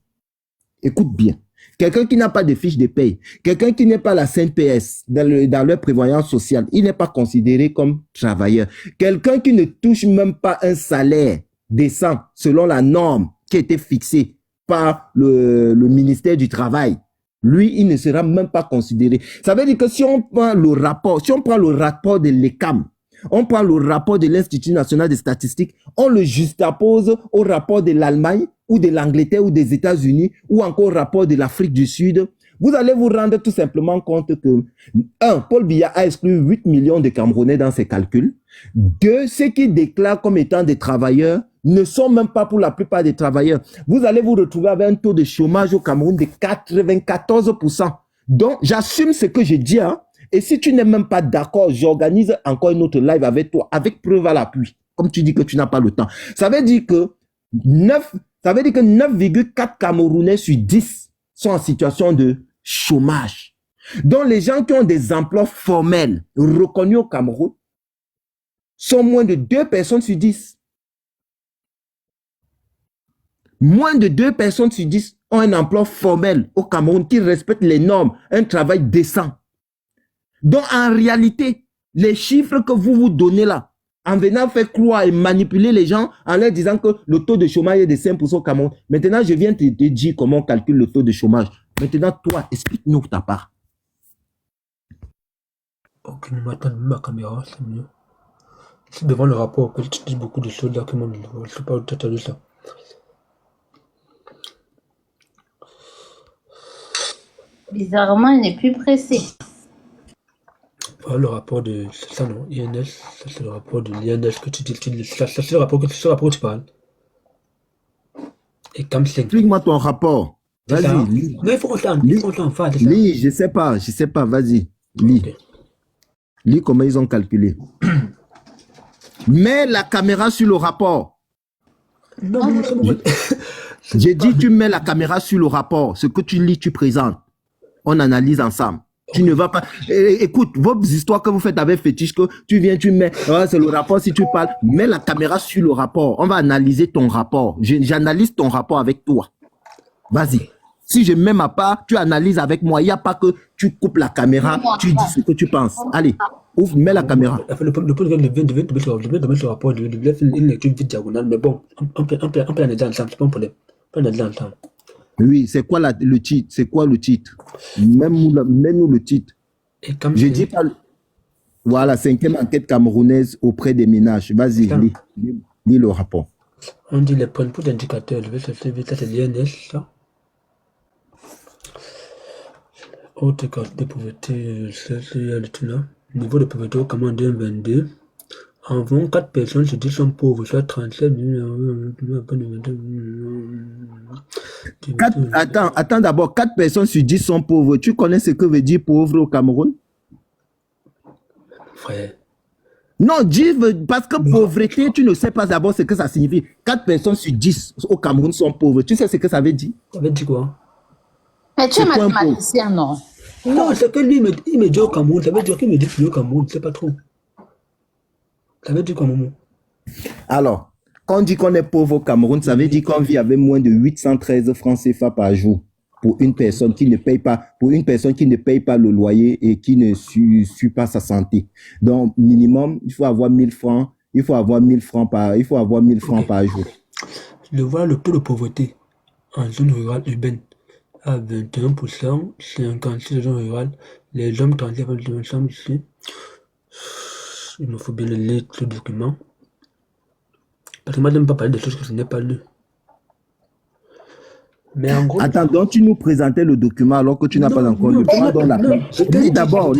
Écoute bien. Quelqu'un qui n'a pas de fiche de paye, quelqu'un qui n'est pas la CNPS dans leur prévoyance sociale, il n'est pas considéré comme travailleur. Quelqu'un qui ne touche même pas un salaire décent selon la norme qui a été fixée par le ministère du Travail, lui, il ne sera même pas considéré. Ça veut dire que si on prend le rapport, de l'ECAM, on prend le rapport de l'Institut national des statistiques, on le juxtapose au rapport de l'Allemagne ou de l'Angleterre ou des États-Unis ou encore au rapport de l'Afrique du Sud, vous allez vous rendre tout simplement compte que, 1, Paul Biya a exclu 8 millions de Camerounais dans ses calculs. 2, ceux qui déclarent comme étant des travailleurs ne sont même pas pour la plupart des travailleurs. Vous allez vous retrouver avec un taux de chômage au Cameroun de 94%. Donc, j'assume ce que je dis, hein. Et si tu n'es même pas d'accord, j'organise encore une autre live avec toi, avec preuve à l'appui. Comme tu dis que tu n'as pas le temps. Ça veut dire que 9,4 Camerounais sur 10 sont en situation de chômage. Donc, les gens qui ont des emplois formels reconnus au Cameroun sont moins de 2 personnes sur 10. Moins de 2 personnes sur 10 ont un emploi formel au Cameroun qui respecte les normes, un travail décent. Donc, en réalité, les chiffres que vous donnez là, en venant faire croire et manipuler les gens en leur disant que le taux de chômage est de 5% au Cameroun. Maintenant, je viens te dire comment on calcule le taux de chômage. Maintenant, toi, explique-nous ta part. Ok, maintenant, ma caméra, c'est mieux. C'est devant le rapport que tu dis beaucoup de choses là que moi, je ne sais pas où tu as lu ça. Bizarrement, il n'est plus pressé. Le rapport de... C'est ça, non? INS, ça c'est le rapport de l'INS que tu dis. Ça c'est le rapport que tu parles. Et comme c'est... Explique-moi ton rapport. Vas-y, lis. Non, il faut qu'on en fasse. Lis, je sais pas, vas-y, lis. Okay. Lis comment ils ont calculé. Mets la caméra sur le rapport. Non, mais j'ai dit, tu mets la caméra sur le rapport. Ce que tu lis, tu présentes. On analyse ensemble. Tu ne vas pas... Écoute, vos histoires que vous faites avec Fétiche, que tu viens, tu mets... c'est le rapport, si tu parles, mets la caméra sur le rapport. On va analyser ton rapport. J'analyse ton rapport avec toi. Vas-y. Si je mets ma part, tu analyses avec moi. Il n'y a pas que tu coupes la caméra, tu dis ce que tu penses. Allez, ouvre, mets la caméra. Le point de mettre le rapport, de faire une lecture vite diagonale, mais bon, on peut analyser ensemble, c'est pas un problème. On peut analyser ensemble. Oui, c'est quoi le titre? C'est quoi le titre? Mets-nous le titre. Et comme Je dis pas. Voilà, 5e enquête camerounaise auprès des ménages. Vas-y, lis le rapport. On dit les principaux indicateurs. Je vais chercher vite, ça c'est l'INS, ça. Haute qualité de pauvreté, c'est là. Niveau de pauvreté au Cameroun 2022. Environ 4 personnes se disent sont pauvres, soit 37 Attends d'abord, 4 personnes sur 10 sont pauvres. Tu connais ce que veut dire pauvre au Cameroun? Frère. Non, parce que pauvreté, tu ne sais pas d'abord ce que ça signifie. 4 personnes sur 10 au Cameroun sont pauvres. Tu sais ce que ça veut dire? Ça veut dire quoi? Mais tu es mathématicien, non? Non, c'est que lui, il me dit au Cameroun. Ça veut dire qu'il me dit qu'il est au Cameroun. Je ne sais pas trop. Ça veut dire quoi, maman? Alors, quand on dit qu'on est pauvre au Cameroun, ça veut dire qu'on vit avec moins de 813 francs CFA par jour pour une personne qui ne paye pas, le loyer et qui ne suit pas sa santé. Donc, minimum, il faut avoir 1000 francs. Il faut avoir 1000 francs par jour. Je vois le taux de pauvreté en zone rurale urbaine à 21%, 56 en zone rurale. Les hommes transitent avec ensemble ici. Il me faut bien lire ce document. Parce que moi, je n'aime pas parler de choses que je n'ai pas lues. Mais en gros... Attends, donc tu nous présentais le document alors que tu n'as pas encore lu. Lis d'abord.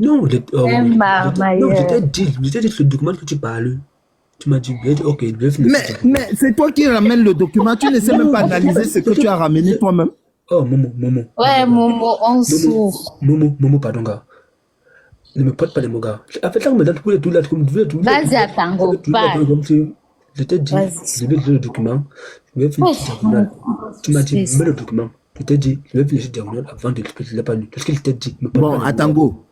Non, je t'ai dit ce document que tu parles. Tu m'as dit, ok, je vais finir. Mais c'est toi qui ramènes le document. Tu ne sais même pas analyser ce que tu as ramené toi-même. Oh, Momo. Ouais, Momo, on s'ouvre. Momo, pardon, gars. Ne me porte pas les mots, gars. En fait, ça me donne tout là, comme tu veux. Vas-y, attends, parle. Je t'ai dit, je vais lire le document. Je vais finir ce diagonal. Tu m'as dit, mets le document. Je t'ai dit, je vais finir ce diagonal avant de l'expliquer. Je ne l'ai pas lu. Qu'est-ce qu'il t'a dit? Bon, Atango,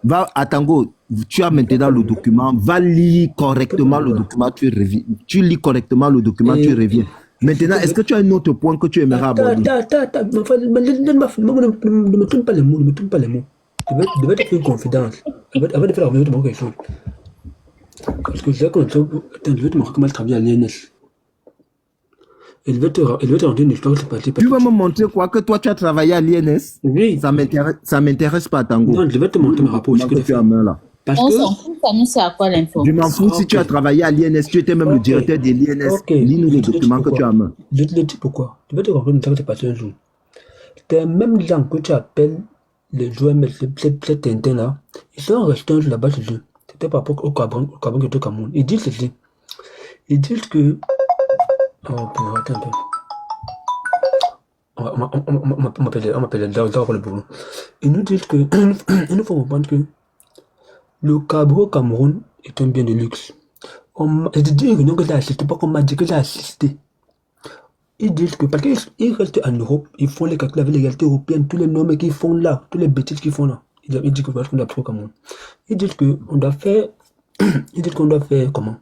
tu as maintenant le document. Va lire correctement le document. Tu lis correctement le document, tu reviens. Maintenant, est-ce que tu as un autre point que tu aimerais aborder? Attends. Ne me tourne pas les mots. Je vais te faire une confidence. Avant de faire la remise de quelque chose. Parce que je vais te montrer comment je travaille à l'INS. Et je vais te raconter une histoire qui s'est passée. Tu vas me montrer quoi? Que toi, tu as travaillé à l'INS? Oui. Ça m'intéresse pas, Tango. Non, je vais te montrer mes rapports. On s'en fout, ça nous sert à quoi l'info? Je m'en fous si tu as travaillé à l'INS, tu étais même le directeur de l'INS. Lis-nous les documents que tu as en main. Je te le dis pourquoi. Je vais te raconter une histoire qui s'est passée un jour. C'était même gens que tu appelles les joueurs, ces Tintin là, ils sont restés un jour là-bas chez eux. C'était par rapport au Cameroun qui était au Cameroun. Ils disent ceci. Ils disent que. Oh, pour attends un peu. On m'appelle Daouda pour le boulot. Ils nous disent que. Il nous faut comprendre que le Cameroun au Cameroun est un bien de luxe. Je te dis que j'ai assisté, pas qu'on m'a dit que j'ai assisté. Ils disent que parce qu'ils restent en Europe, ils font les calculs avec les réalités européennes, tous les normes qu'ils font là, tous les bêtises qu'ils font là. Ils disent que voilà ce qu'on doit faire au Cameroun. Ils disent qu'on doit faire. Ils disent qu'on doit faire comment?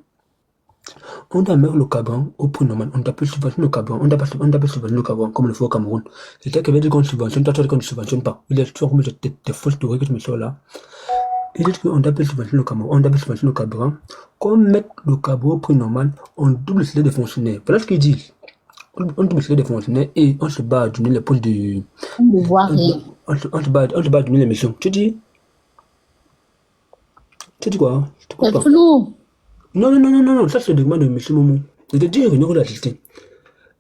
On doit mettre le carburant au prix normal. On doit pas subventionner le carburant. On doit pas subventionner le carburant comme le fait au Cameroun. C'est ça qui veut dire qu'on subventionne. Toi, tu dis qu'on ne subventionne pas. Il est toujours comme des fausses théories que tu me sors là. Ils disent qu'on doit pas subventionner le Cameroun. On doit pas subventionner le carburant. Quand on met le carburant au prix normal, on double le salaire des fonctionnaires. Voilà ce qu'ils disent. On double le salaire des fonctionnaires et on se bat à donner les postes de. On ne voit rien. On se bat à donner les missions. Tu dis quoi? C'est flou. Non, ça c'est le document de M. Momo. Je te dis une réunion d'assister.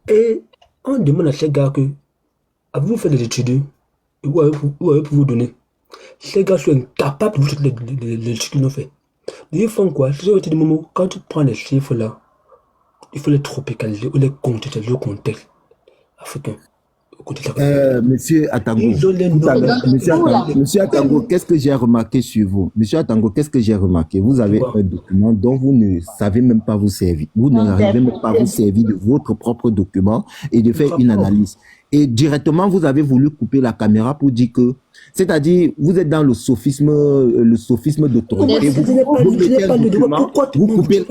Et on demande à ces gars que, avez-vous fait des études? Où avez-vous vous donner? Ces gars sont incapables de vous donner les études qu'ils ont fait. Ils font quoi? Je te dis, Momo, quand tu prends les chiffres là, il faut les tropicaliser ou les contexte, le contexte africain. Monsieur Atango, Monsieur Atango, qu'est-ce que j'ai remarqué sur vous? Monsieur Atango, qu'est-ce que j'ai remarqué? Vous avez un document dont vous ne savez même pas vous servir. Vous n'arrivez même pas à vous servir de votre propre document et de faire une analyse. Et directement, vous avez voulu couper la caméra pour dire que, c'est-à-dire, vous êtes dans le sophisme d'autorité. Vous coupez.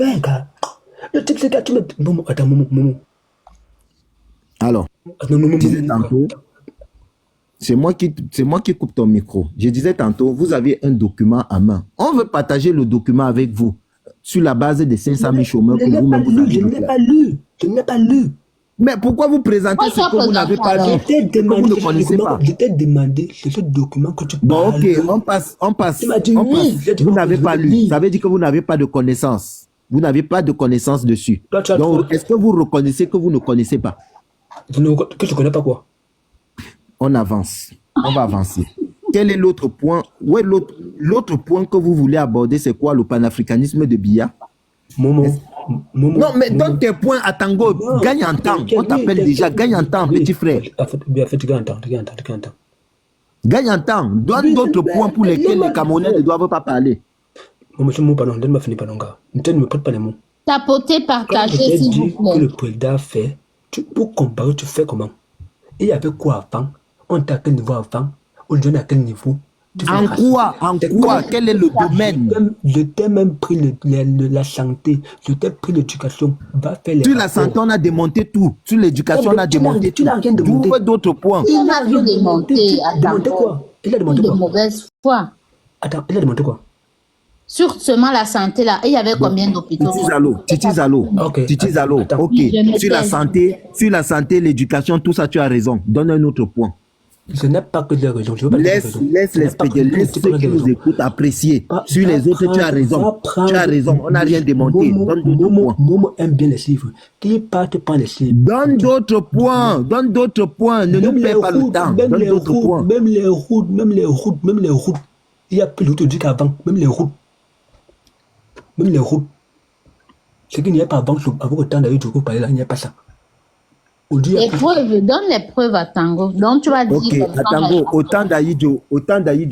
Attends, Momo. Alors, je disais tantôt, c'est moi qui coupe ton micro. Je disais tantôt, vous avez un document à main. On veut partager le document avec vous sur la base des 500 000 chômeurs que vous-même vous avez. Je ne l'ai pas lu. Mais pourquoi vous présentez Moi, ce que vous n'avez pas dit, que vous ne connaissez pas? Je t'ai demandé ce document que tu Bon, parles. ok, on passe. Tu m'as dit On oui. passe. J'ai dit Vous non, n'avez je pas veux lu. dire. Ça veut dire que vous n'avez pas de connaissances. Vous n'avez pas de connaissances dessus. Toi, tu as Donc, trouvé. est-ce que vous reconnaissez que vous ne connaissez pas? Que je connais pas quoi? On avance. On va avancer. Quel est l'autre point? Ouais, l'autre point que vous voulez aborder, c'est quoi? Le panafricanisme de Biya? Momo. Non, mais donne tes points à Tango. Non, Gagne en temps. On t'appelle oui, déjà. Gagne en temps, oui. petit frère. En fait, tu gagnes en temps. Gagne en temps. Donne Oui, d'autres mais- points pour lesquels les Camerounais ne doivent pas parler. Mon monsieur, mon pardon, donne-moi finir, pardon, gars. Tu ne me prêtes pas les mots. Tapoter, Quand je partager, t'ai s'il vous dit que plaît. le président a fait, pour comparer, tu fais comment? Et il y avait quoi avant? On était à quel niveau avant? Aujourd'hui, à quel niveau? Tu fais En raciste. quoi? En quoi? Quel est le domaine? Je t'ai même pris la santé, je t'ai pris l'éducation. Va faire les Sur la rapports. santé, on a démonté tout. Sur l'éducation, on a démonté tu tout. n'as rien démonté. Trouve d'autres points. Il n'a rien démonté. Démonté quoi? Il a démonté De quoi? mauvaise foi. Attends, il a démonté quoi? Sur seulement la santé, là, il y avait combien d'hôpitaux? Titi Zalo. Ok. Titi Zalo. Attends. Ok. Oui, je me Sur la santé, l'éducation, tout ça, tu as raison. Donne un autre point. Ce n'est pas que des raisons. Je veux pas dire Laisse raison. les Ce n'est pas que- spécialistes, laisse c'est ceux pas qui des nous raisons. écoutent apprécier. Va- Sur va les autres, tu as prendre- raison. va prendre- Tu as raison. On n'a rien démonté. Momo, Donne d'autres Momo, points. Momo aime bien les chiffres. Qui part te prendre les chiffres? Donne d'autres points. Donne d'autres points. Ne nous perds pas le temps. même Donne les d'autres routes, points. même les routes. Il y a plus de routes qu'avant. Même les routes. Ce qu'il n'y a pas avant le temps d'aller du coup parler là, il n'y a pas ça. Aujourd'hui, il y a Les plus- preuves, donne les preuves à Tango. Donc tu vas dire. Ok, comme ça, Atango, autant d'Aïdjo,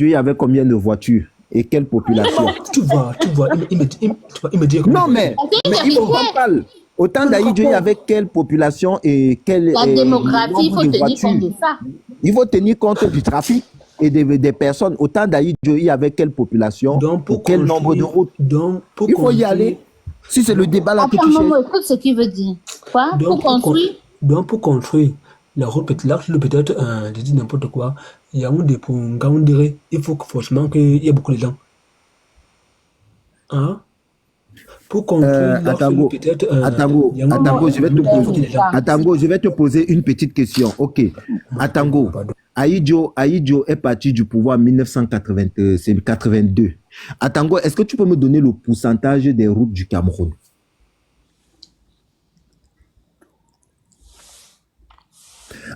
il y avait combien de voitures et quelle population? tu vois, il me dit Non, mais il il faut vérifie. qu'on parle. Autant d'Aïdjo, il y avait quelle population et quelle La démographie, il faut nombre de tenir compte voitures. de ça. Il faut tenir compte du trafic et des personnes. Autant d'Aïdjo, il y avait quelle population Donc, pour quel nombre de routes. Donc, pour Il faut y construire- aller. Si c'est le débat là que Attends, tu maman, cherches. écoute ce qu'il veut dire. Quoi? Donc, Pour construire. Donc, pour construire la route, peut-être, je dis n'importe quoi, il y a un des pour on dirait, il faut que forcément qu'il y ait beaucoup de gens. Hein? Pour construire la Atango, route, peut-être. Atango, il y a un- Atango, je vais te il faut qu'il y ait poser. des gens. Atango, je vais te poser une petite question. Ok. Atango, Pardon. Aïdjo est parti du pouvoir en 1982. Atango, est-ce que tu peux me donner le pourcentage des routes du Cameroun?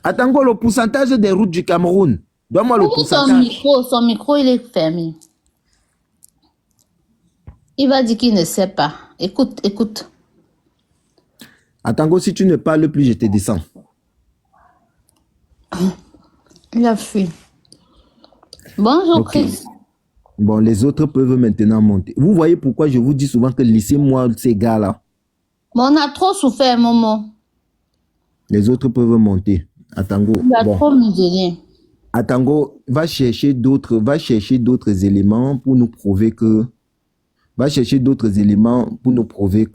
Atango, le pourcentage des routes du Cameroun. Donne-moi le Ouvre pourcentage. son micro, il est fermé. Il va dire qu'il ne sait pas. Écoute. Atango, si tu ne parles plus, je te descends. Il a fui. Bonjour, Ok. Chris. Bon, les autres peuvent maintenant monter. Vous voyez pourquoi je vous dis souvent que laissez-moi ces gars-là. Mais on a trop souffert, Momo. Les autres peuvent monter. Atango, Il a bon. trop muselé. Atango, va chercher d'autres éléments pour nous prouver que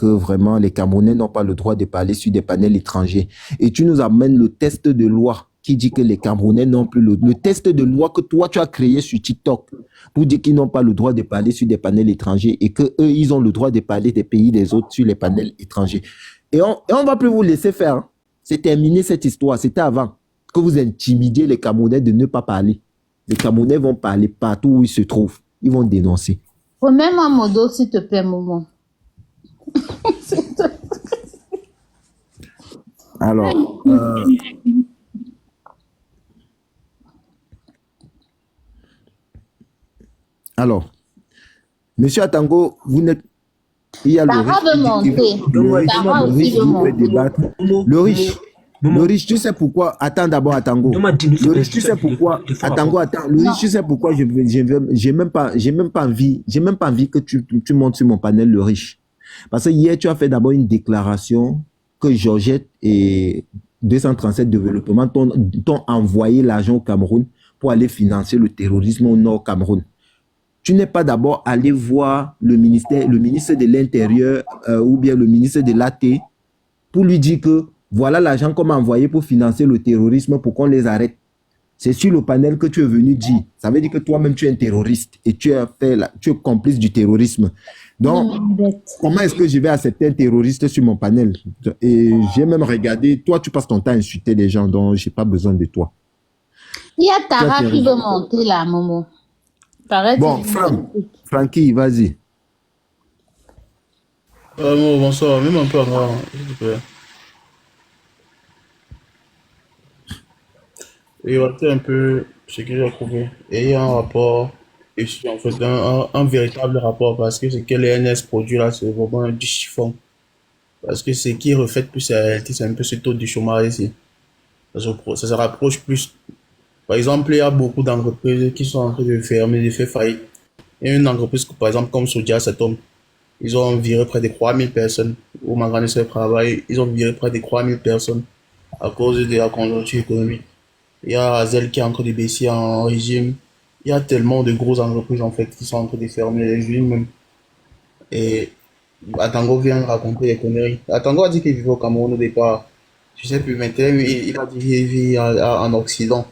vraiment les Camerounais n'ont pas le droit de parler sur des panels étrangers. Et tu nous amènes le test de loi qui dit que les Camerounais n'ont plus le test de loi que toi tu as créé sur TikTok pour dire qu'ils n'ont pas le droit de parler sur des panels étrangers et que eux ils ont le droit de parler des pays des autres sur les panels étrangers. Et on va plus vous laisser faire. Hein. C'est terminé cette histoire. C'était avant que vous intimidiez les Camerounais de ne pas parler. Les Camerounais vont parler partout où ils se trouvent. Ils vont dénoncer. Remets-moi mon dos, s'il te plaît, Momo. Alors, Monsieur Atango, vous n'êtes... Il y a Tara veut monter. Tara Le aussi riche veut qui veut monter. débattre. Le riche, tu sais pourquoi... Attends d'abord, Atango. Donne-moi 10 minutes, Le riche, tu sais pourquoi... de faire Atango, attends. Le riche, tu sais pourquoi j'ai même pas envie que tu montes sur mon panel, le riche. Parce que hier, tu as fait d'abord une déclaration que Georgette et 237 Développement t'ont envoyé l'argent au Cameroun pour aller financer le terrorisme au nord Cameroun. Tu n'es pas d'abord allé voir le ministre de l'Intérieur ou bien le ministre de l'AT pour lui dire que voilà l'argent qu'on m'a envoyé pour financer le terrorisme pour qu'on les arrête. C'est sur le panel que tu es venu dire. Ça veut dire que toi-même tu es un terroriste et tu es complice du terrorisme. Donc, comment est-ce que je vais accepter un terroriste sur mon panel? Et j'ai même regardé, toi, tu passes ton temps à insulter les gens, donc je n'ai pas besoin de toi. Il y a Tara qui veut monter là, Momo. Bon, Francky, vas-y. Bonsoir, même un peu en grand, s'il te plaît. Et voici un peu ce que j'ai trouvé. Et il y a un rapport ici, en fait, un véritable rapport, parce que ce que les NS produit là, c'est vraiment du chiffon. Parce que ce qui reflète plus la réalité, c'est un peu ce taux du chômage ici. Ça se rapproche plus. Par exemple, il y a beaucoup d'entreprises qui sont en train de fermer, de faire faillite. Il y a une entreprise, par exemple, comme Sodia Satom. Ils ont viré près de 3000 personnes au magasin de travail. Ils ont viré près de 3000 personnes à cause de la conjoncture économique. Il y a Azel qui est en train de baisser en régime. Il y a tellement de grosses entreprises en fait qui sont en train de fermer les usines même. Et Atango vient raconter des conneries. Atango a dit qu'il vivait au Cameroun au départ. Je sais plus, maintenant il a dit qu'il vit en Occident.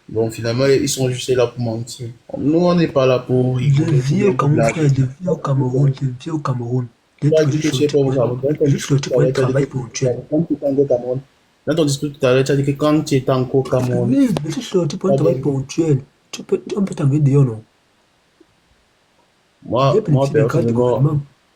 Donc finalement, ils sont juste là pour mentir. Nous, on n'est pas là pour Je rigoler. vis au Cameroun, frère, je vis au Cameroun, je vis au Cameroun. Tu as dit que tu es pas au Cameroun. Juste sorti pour un travail ponctuel. Quand tu étais au Cameroun. Dans ton discours tout à l'heure, tu as dit que quand tu étais encore au Cameroun. Oui, je suis sorti pour un travail ponctuel. On peut t'envoyer dehors, non? Moi, personnellement,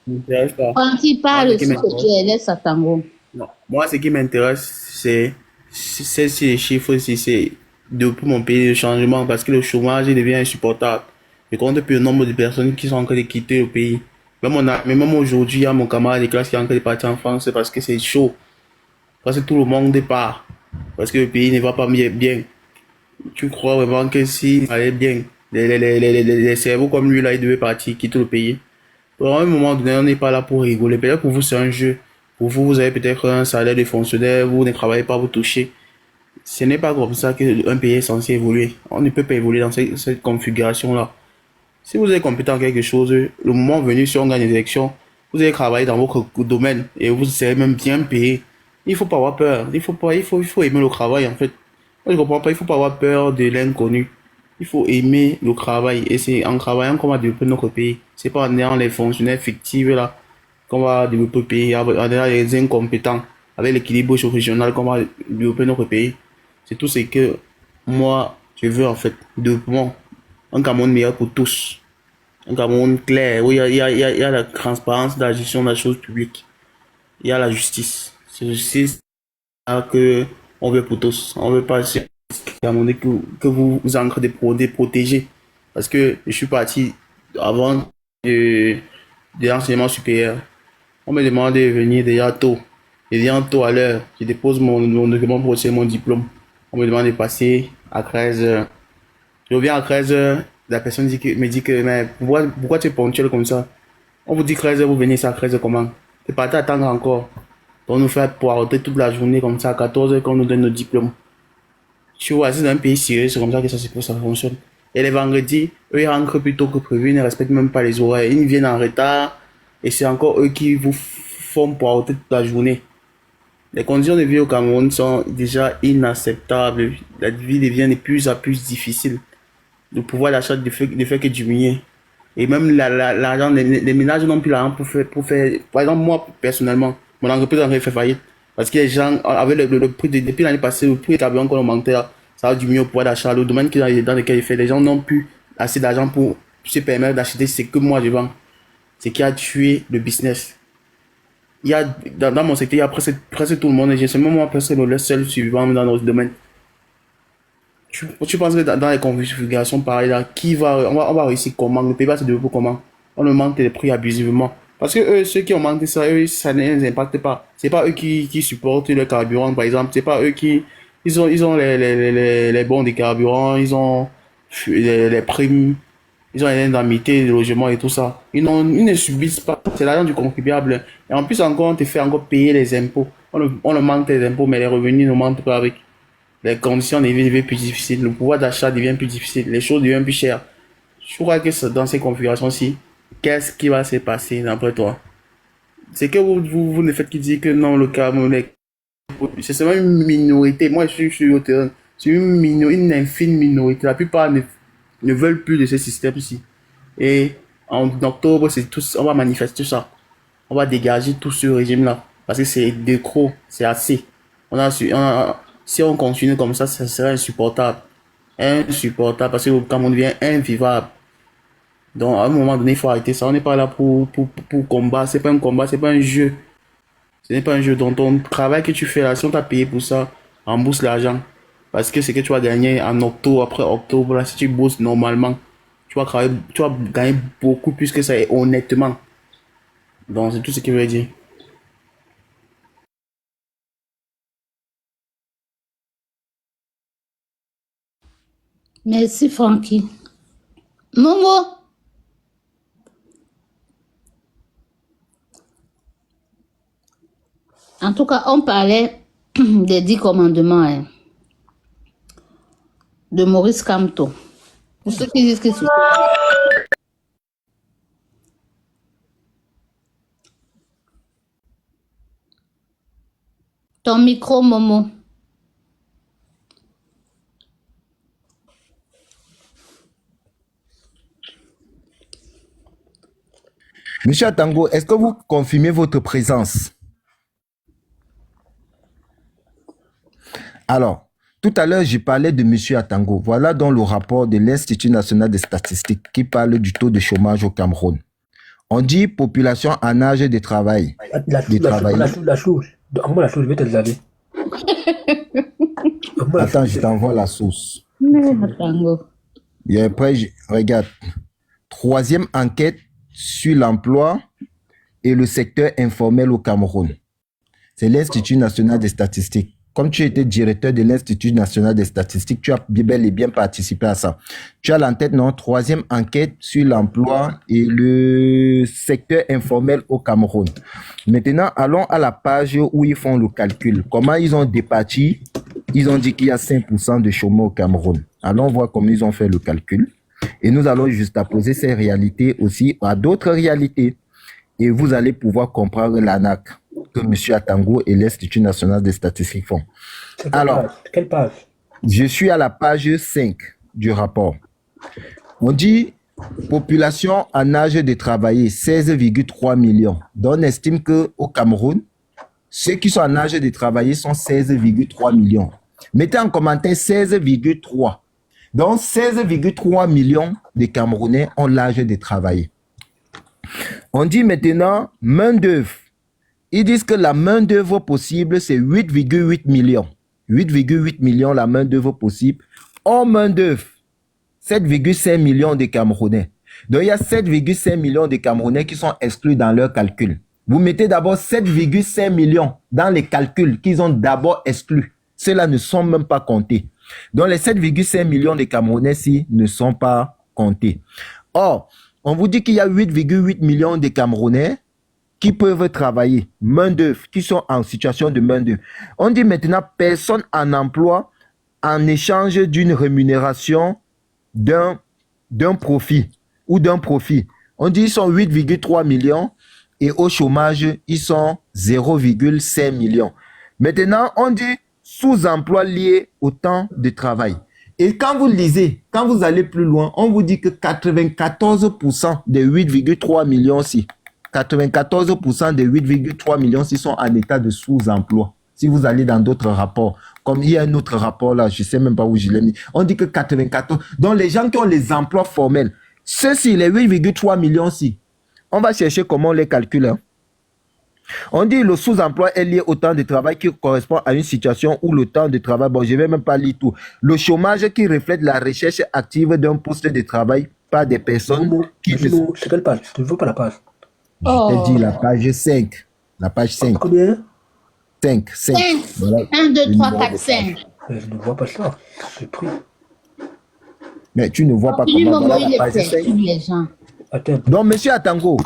ne m'intéresse pas. Quand il parle sur que tu es laisse à Tango. Non. Moi, ce qui m'intéresse, c'est ces chiffres, c'est depuis mon pays, le changement, parce que le chômage devient insupportable. Je compte plus le nombre de personnes qui sont en train de quitter le pays. Même aujourd'hui, il y a mon camarade de classe qui est en train de partir en France, c'est parce que c'est chaud. Parce que tout le monde part. Parce que le pays ne va pas bien. Tu crois vraiment que s'il allait bien, les cerveaux comme lui, là, ils devaient partir, quitter le pays. À un moment donné, on n'est pas là pour rigoler. Peut-être pour vous, c'est un jeu. Pour vous, vous avez peut-être un salaire de fonctionnaire, vous ne travaillez pas, vous touchez. Ce n'est pas comme ça qu'un pays est censé évoluer. On ne peut pas évoluer dans cette configuration-là. Si vous êtes compétent en quelque chose, le moment venu, si on gagne les élections, vous allez travailler dans votre domaine et vous serez même bien payé. Il faut pas avoir peur. Il faut aimer le travail, en fait. Moi, je comprends pas, il faut pas avoir peur de l'inconnu. Il faut aimer le travail. Et c'est en travaillant qu'on va développer notre pays. C'est pas en ayant les fonctionnaires fictifs, là, qu'on va développer le pays. En ayant les incompétents, avec l'équilibre régional qu'on va développer notre pays. C'est tout ce que moi, je veux, en fait. Développement. Un Cameroun meilleur pour tous. Un Cameroun clair, où il y a la transparence de la gestion de la chose publique. Il y a la justice. C'est justice que on veut pour tous. On veut pas ce Camerounais que vous en train de protéger. Parce que je suis parti avant de l'enseignement supérieur. On me demande de venir déjà tôt. Je viens tôt à l'heure. Je dépose mon document pour recevoir mon diplôme. On me demande de passer à 13 heures. Je reviens à 13 heures. La personne me dit que, mais pourquoi tu es ponctuel comme ça? On vous dit 13 heures, vous venez ça à 13 heures comment? C'est parti attendre encore. On nous fait poireauter toute la journée comme ça à 14 heures qu'on nous donne nos diplômes. Tu vois, c'est dans un pays sérieux, c'est comme ça que ça fonctionne. Et les vendredis, eux ils rentrent plus tôt que prévu, ils ne respectent même pas les horaires. Ils viennent en retard et c'est encore eux qui vous font poireauter toute la journée. Les conditions de vie au Cameroun sont déjà inacceptables. La vie devient de plus en plus difficile. Le pouvoir d'achat ne fait que diminuer. Et même l'argent, les ménages n'ont plus l'argent pour faire. Par exemple, moi, personnellement, mon entreprise a fait faillite. Parce que les gens, avec le prix, depuis l'année passée, le prix des carburants qu'on augmentait, ça a diminué au pouvoir d'achat. Le domaine dans lequel il fait, les gens n'ont plus assez d'argent pour se permettre d'acheter ce que moi je vends. Ce qui a tué le business. Il y a, dans mon secteur, il y a presque tout le monde, et je sais même moi, presque le seul suivant dans notre domaine. Tu penses que dans les configurations pareilles là, on va réussir comment? Le pays va se développer comment? On augmente les prix abusivement. Parce que eux, ceux qui augmentent ça, eux, ça ne les impacte pas. C'est pas eux qui supportent le carburant, par exemple. C'est pas eux qui, ils ont les bons des carburants, ils ont les primes, ils ont les indemnités, le logement et tout ça. Ils ne subissent pas. C'est l'argent du contribuable. Et en plus encore, on te fait encore payer les impôts. On augmente les impôts, mais les revenus n'augmentent pas avec. Les conditions de vie deviennent plus difficiles, le pouvoir d'achat devient plus difficile, les choses deviennent plus chères. Je crois que dans ces configurations-ci, qu'est-ce qui va se passer d'après toi? C'est que vous ne faites que dire que non, le Cameroun, c'est seulement une minorité. Moi, je suis au terrain. C'est une infime minorité. La plupart ne veulent plus de ce système-ci. Et En octobre, c'est tout, on va manifester ça. On va dégager tout ce régime-là. Parce que c'est de trop, c'est assez. Si on continue comme ça serait insupportable. Insupportable parce que le Cameroun devient invivable. Donc, à un moment donné, il faut arrêter ça. On n'est pas là pour combattre. C'est pas un combat, c'est pas un jeu. Ce n'est pas un jeu. Donc, ton travail que tu fais là, si on t'a payé pour ça, rembourse l'argent. Parce que c'est que tu vas gagner en octobre, après octobre, là, si tu bosses normalement, tu vas gagner beaucoup plus que ça, et honnêtement. Donc, c'est tout ce que je veux dire. Merci, Francky. Momo, en tout cas, on parlait des 10 commandements hein, de Maurice Kamto. Pour ceux qui disent que c'est... Ton micro, Momo. Monsieur Atango, est-ce que vous confirmez votre présence? Alors, tout à l'heure, j'ai parlé de Monsieur Atango. Voilà donc le rapport de l'Institut national des statistiques qui parle du taux de chômage au Cameroun. On dit population en âge de travail. La chose, je vais te le dire. Attends, je t'envoie la source. Atango. Et après, regarde. Troisième enquête sur l'emploi et le secteur informel au Cameroun. C'est l'Institut national des statistiques. Comme tu étais directeur de l'Institut national des statistiques, tu as bel et bien participé à ça. Tu as en tête, non? Troisième enquête sur l'emploi et le secteur informel au Cameroun. Maintenant, allons à la page où ils font le calcul. Comment ils ont départi? Ils ont dit qu'il y a 5% de chômeurs au Cameroun. Allons voir comment ils ont fait le calcul. Et nous allons juxtaposer ces réalités aussi à d'autres réalités. Et vous allez pouvoir comprendre l'ANAC que M. Atango et l'Institut national des statistiques font. Alors, quelle page? Je suis à la page 5 du rapport. On dit population en âge de travailler, 16,3 millions. Donc, on estime qu'au Cameroun, ceux qui sont en âge de travailler sont 16,3 millions. Mettez en commentaire 16,3. Donc, 16,3 millions de Camerounais ont l'âge de travailler. On dit maintenant main-d'œuvre. Ils disent que la main-d'œuvre possible, c'est 8,8 millions. 8,8 millions la main-d'œuvre possible. Hors main-d'œuvre, 7,5 millions de Camerounais. Donc, il y a 7,5 millions de Camerounais qui sont exclus dans leur calcul. Vous mettez d'abord 7,5 millions dans les calculs qu'ils ont d'abord exclus. Ceux-là ne sont même pas comptés. Donc, les 7,5 millions de Camerounais-ci ne sont pas comptés. Or, on vous dit qu'il y a 8,8 millions de Camerounais qui peuvent travailler, main-d'œuvre, qui sont en situation de main-d'œuvre. On dit maintenant personne en emploi en échange d'une rémunération d'un profit ou d'un profit. On dit qu'ils sont 8,3 millions et au chômage, ils sont 0,5 millions. Maintenant, on dit sous-emploi lié au temps de travail. Et quand vous lisez, quand vous allez plus loin, on vous dit que 94% des 8,3 millions-ci, 94% des 8,3 millions-ci sont en état de sous-emploi. Si vous allez dans d'autres rapports, comme il y a un autre rapport là, je ne sais même pas où je l'ai mis, on dit que 94%. Donc les gens qui ont les emplois formels, ceux-ci, les 8,3 millions-ci, on va chercher comment on les calcule. Hein. On dit que le sous-emploi est lié au temps de travail qui correspond à une situation où le temps de travail, bon, je ne vais même pas lire tout. Le chômage qui reflète la recherche active d'un poste de travail par des personnes qui... C'est quelle page? Je ne veux pas la page. Je t'ai dit la page 5. La page 5. Combien? 5. 1, 2, 3, 4, 5. Je ne vois pas ça. J'ai pris. Mais tu ne vois pas comment Momo, la il page est 5. les gens. Attends. Donc, monsieur Atango,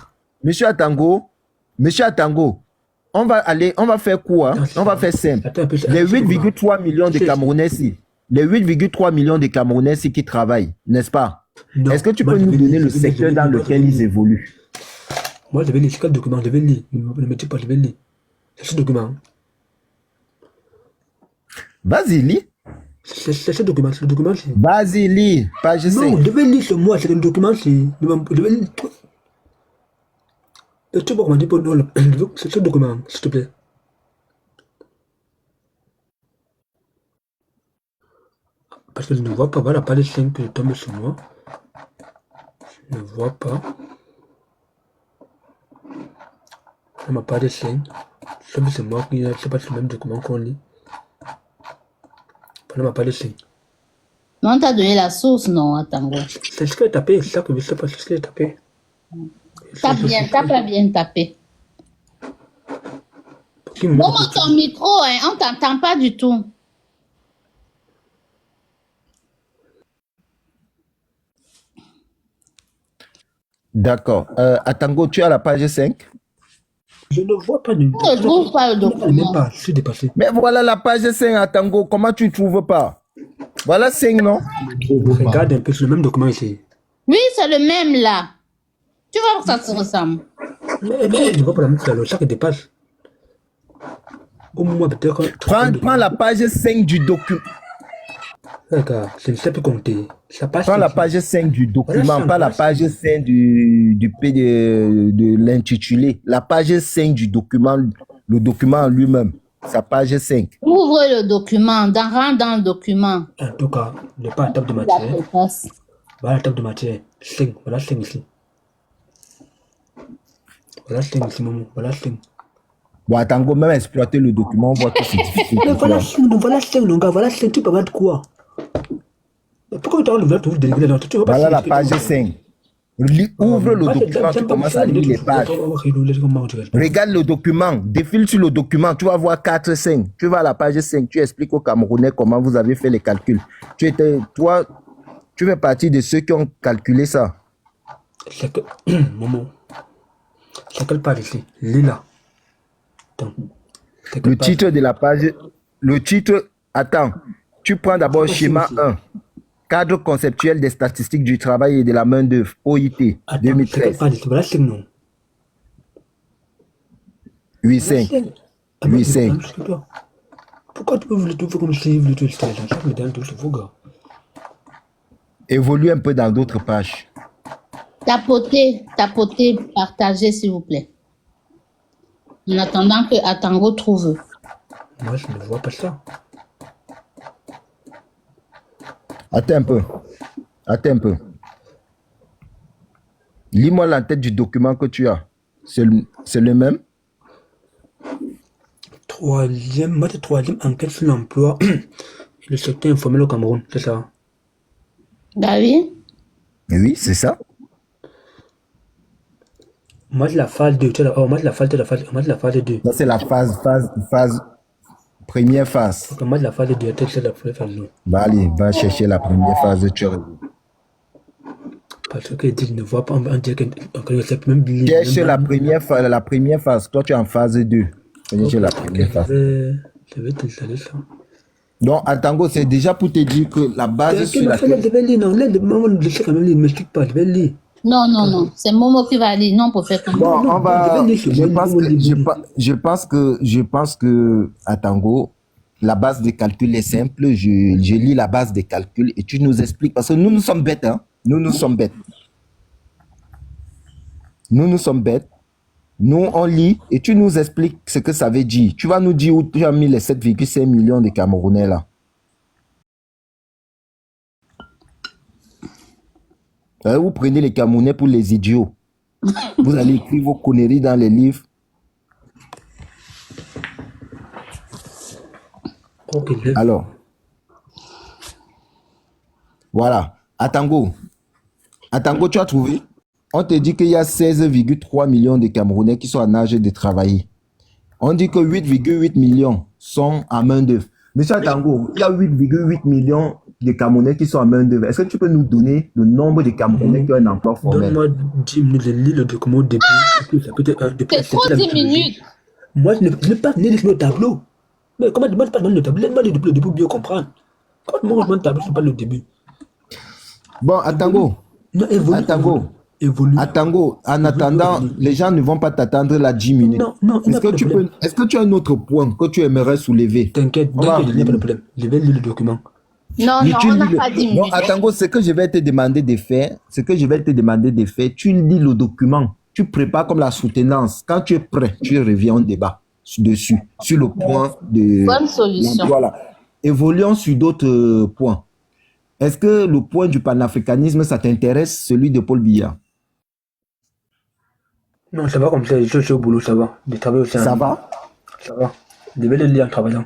on va faire quoi? On va faire simple. Les 8,3 millions de Camerounais-ci, les 8,3 millions de Camerounais-ci qui travaillent, n'est-ce pas? Est-ce que tu peux nous donner le secteur dans lequel ils évoluent? Moi, je vais lire. C'est quel document? Je vais lire. Ne me dis pas, je vais lire. C'est ce document. Vas-y, lis. C'est ce document. C'est le document. Vas-y, lis. Page 5. Non, je vais lire ce mois. C'est le document. Et tu peux commander pour nous ce document, s'il te plaît. Parce que je ne vois pas, voilà, pas les 5 que je tombe sur moi. Je ne vois pas. On m'a pas de 5. Sauf que c'est moi qui ne sais pas si c'est le même document qu'on lit. On m'a pas de 5. Mais on t'a donné la source, non, à Tango. C'est ce que j'ai tapé, c'est ça que je sais pas, c'est ce que j'ai tapé. T'as pas bien tapé. Qui me Bon, montre que ton micro, hein, on t'entend pas du tout. D'accord. Atango, tu as la page 5? je ne vois pas du tout. Je ne trouve pas le Même document. pas, je suis dépassé. Mais voilà la page 5, Atango. Comment tu ne trouves pas? Voilà 5, non? Regarde un peu, c'est le même document ici. Oui, c'est le même là. Tu vois que ça se ressemble. Mais je ne vois pas la même chose, chaque dépasse. Au moins, peut-être. Prends la page 5 du document. Regarde, je ne sais plus compter. Ça passe. Prends la page 5 du document, pas la page 5 de l'intitulé. La page 5 du document, le document en lui-même. Sa page 5. Ouvre le document, rentre dans le document. En tout cas, ne pas la table de La matière. préface. Voilà la table de matière. 5. Voilà 5 ici. Voilà 5 ici, maman. Voilà 5. Bon, Atango, même exploiter le document, on voit que c'est difficile. Mais voilà 5, voilà 5, mon gars. Voilà 5, tu peux pas de quoi? Mais pourquoi tu as le tout délivrer là? Tu vois pas Voilà la ce que page tu- 5. Ouvre le document, tu commences à lire les pages. Regarde le document, défile sur le document, tu vas voir 4, 5. Tu vas à la page 5, tu expliques aux Camerounais comment vous avez fait les calculs. Toi, tu fais partie de ceux qui ont calculé ça. C'est que. Maman. C'est quelle page ici? Lila. Attends. C'est quelle Le page? titre de la page, le titre, attends, tu prends d'abord schéma 1, cadre conceptuel des statistiques du travail et de la main-d'œuvre, OIT, Attends, c'est quelle 2013, page ici? Voilà 5 non. 8-5, 8-5. Pourquoi tu peux le trouver comme si le tout ça me donne tout ce faux gars. Évolue un peu dans d'autres pages. Tapotez, partagez s'il vous plaît. En attendant que Atango trouve. Moi, je ne vois pas ça. Attends un peu. Attends un peu. Lis-moi la tête du document que tu as. C'est le même? Troisième enquête sur l'emploi et le secteur informel au Cameroun, c'est ça? Bah oui. Oui, c'est ça. Moi, c'est la phase 2. Moi, c'est la phase 2. Moi, c'est la phase 2. Ça, c'est la première phase. Moi, c'est la phase 2. C'est la première phase 2. Bah, allez, va chercher la première phase. Tu Parce que je ne vois pas, on dirait que je sais même lire. cherche la première phase. Toi, tu es en phase 2. Cherche la première phase. Je vais t'installer ça. Donc, Atango, c'est déjà pour te dire que la base sur Je laquelle... vais lire, non, je sais quand même lire, ne m'explique pas, je vais lire. Non. C'est Momo qui va lire. Non, pour faire comme Bon, on va... Je pense que, Atango, la base des calculs est simple. Je lis la base des calculs et tu nous expliques. Parce que nous sommes bêtes, hein. Nous sommes bêtes. Nous sommes bêtes. Nous, on lit et tu nous expliques ce que ça veut dire. Tu vas nous dire où tu as mis les 7,5 millions de Camerounais là. Vous prenez les Camerounais pour les idiots. Vous allez écrire vos conneries dans les livres. Ok, Alors, voilà. Atango, tu as trouvé? On te dit qu'il y a 16,3 millions de Camerounais qui sont en âge de travailler. On dit que 8,8 millions sont en main-d'œuvre. Monsieur Atango, il y a 8,8 millions de Camerounais qui sont en main-d'œuvre. Est-ce que tu peux nous donner le nombre de Camerounais qui ont un emploi formel? donne-moi 10 minutes, je lis le document au début. c'est trop 10 minutes. Moi, je ne peux pas lire le tableau. Mais comment tu ne pas le tableau? Laisse-moi lire le début pour bien comprendre. Comment je demande le tableau, je ne pas le début. Bon, Atango. Non, Atango. Évolue. Atango, en attendant, les gens ne vont pas t'attendre là 10 minutes. Non, Est-ce que tu as un autre point que tu aimerais soulever? T'inquiète, il n'y a pas de problème. Je vais lire le document. Non, on n'a pas 10 minutes. Non, Atango, ce que je vais te demander de faire, tu lis le document. tu prépares comme la soutenance. Quand tu es prêt, tu reviens en débat dessus, sur le point de Bonne solution. l'emploi là. Évoluons sur d'autres points. Est-ce que le point du panafricanisme, ça t'intéresse, celui de Paul Biya? Non, ça va comme ça, je suis au boulot, ça va. Je travaille aussi. Ça va? Ça va. Je vais le lire en travaillant.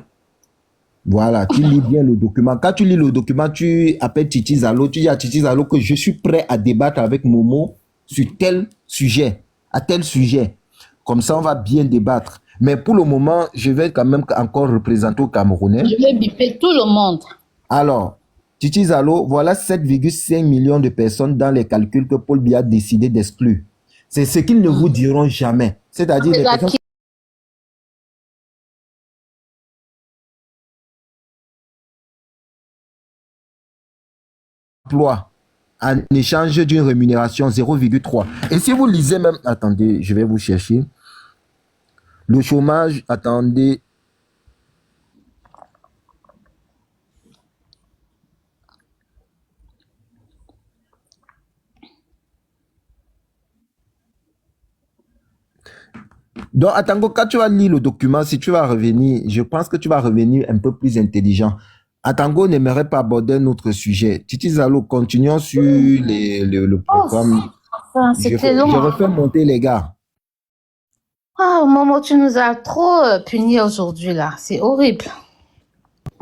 Voilà, tu lis bien le document. Quand tu lis le document, tu appelles Titi Zalo, tu dis à Titi Zalo que je suis prêt à débattre avec Momo sur tel sujet, à tel sujet. Comme ça, on va bien débattre. Mais pour le moment, je vais quand même encore représenter au Camerounais. Je vais biper tout le monde. Alors, Titi Zalo, voilà 7,5 millions de personnes dans les calculs que Paul Biya a décidé d'exclure. C'est ce qu'ils ne vous diront jamais. C'est-à-dire les personnes emploi en échange d'une rémunération 0,3. Et si vous lisez même, attendez, je vais vous chercher. Le chômage, attendez. Donc, Atango, quand tu vas lire le document, si tu vas revenir, je pense que tu vas revenir un peu plus intelligent. Atango n'aimerait pas aborder un autre sujet. Titi Zalo, continuons sur le programme. Enfin, Je c'était long. refais monter les gars. Ah, Momo, tu nous as trop punis aujourd'hui, là. C'est horrible.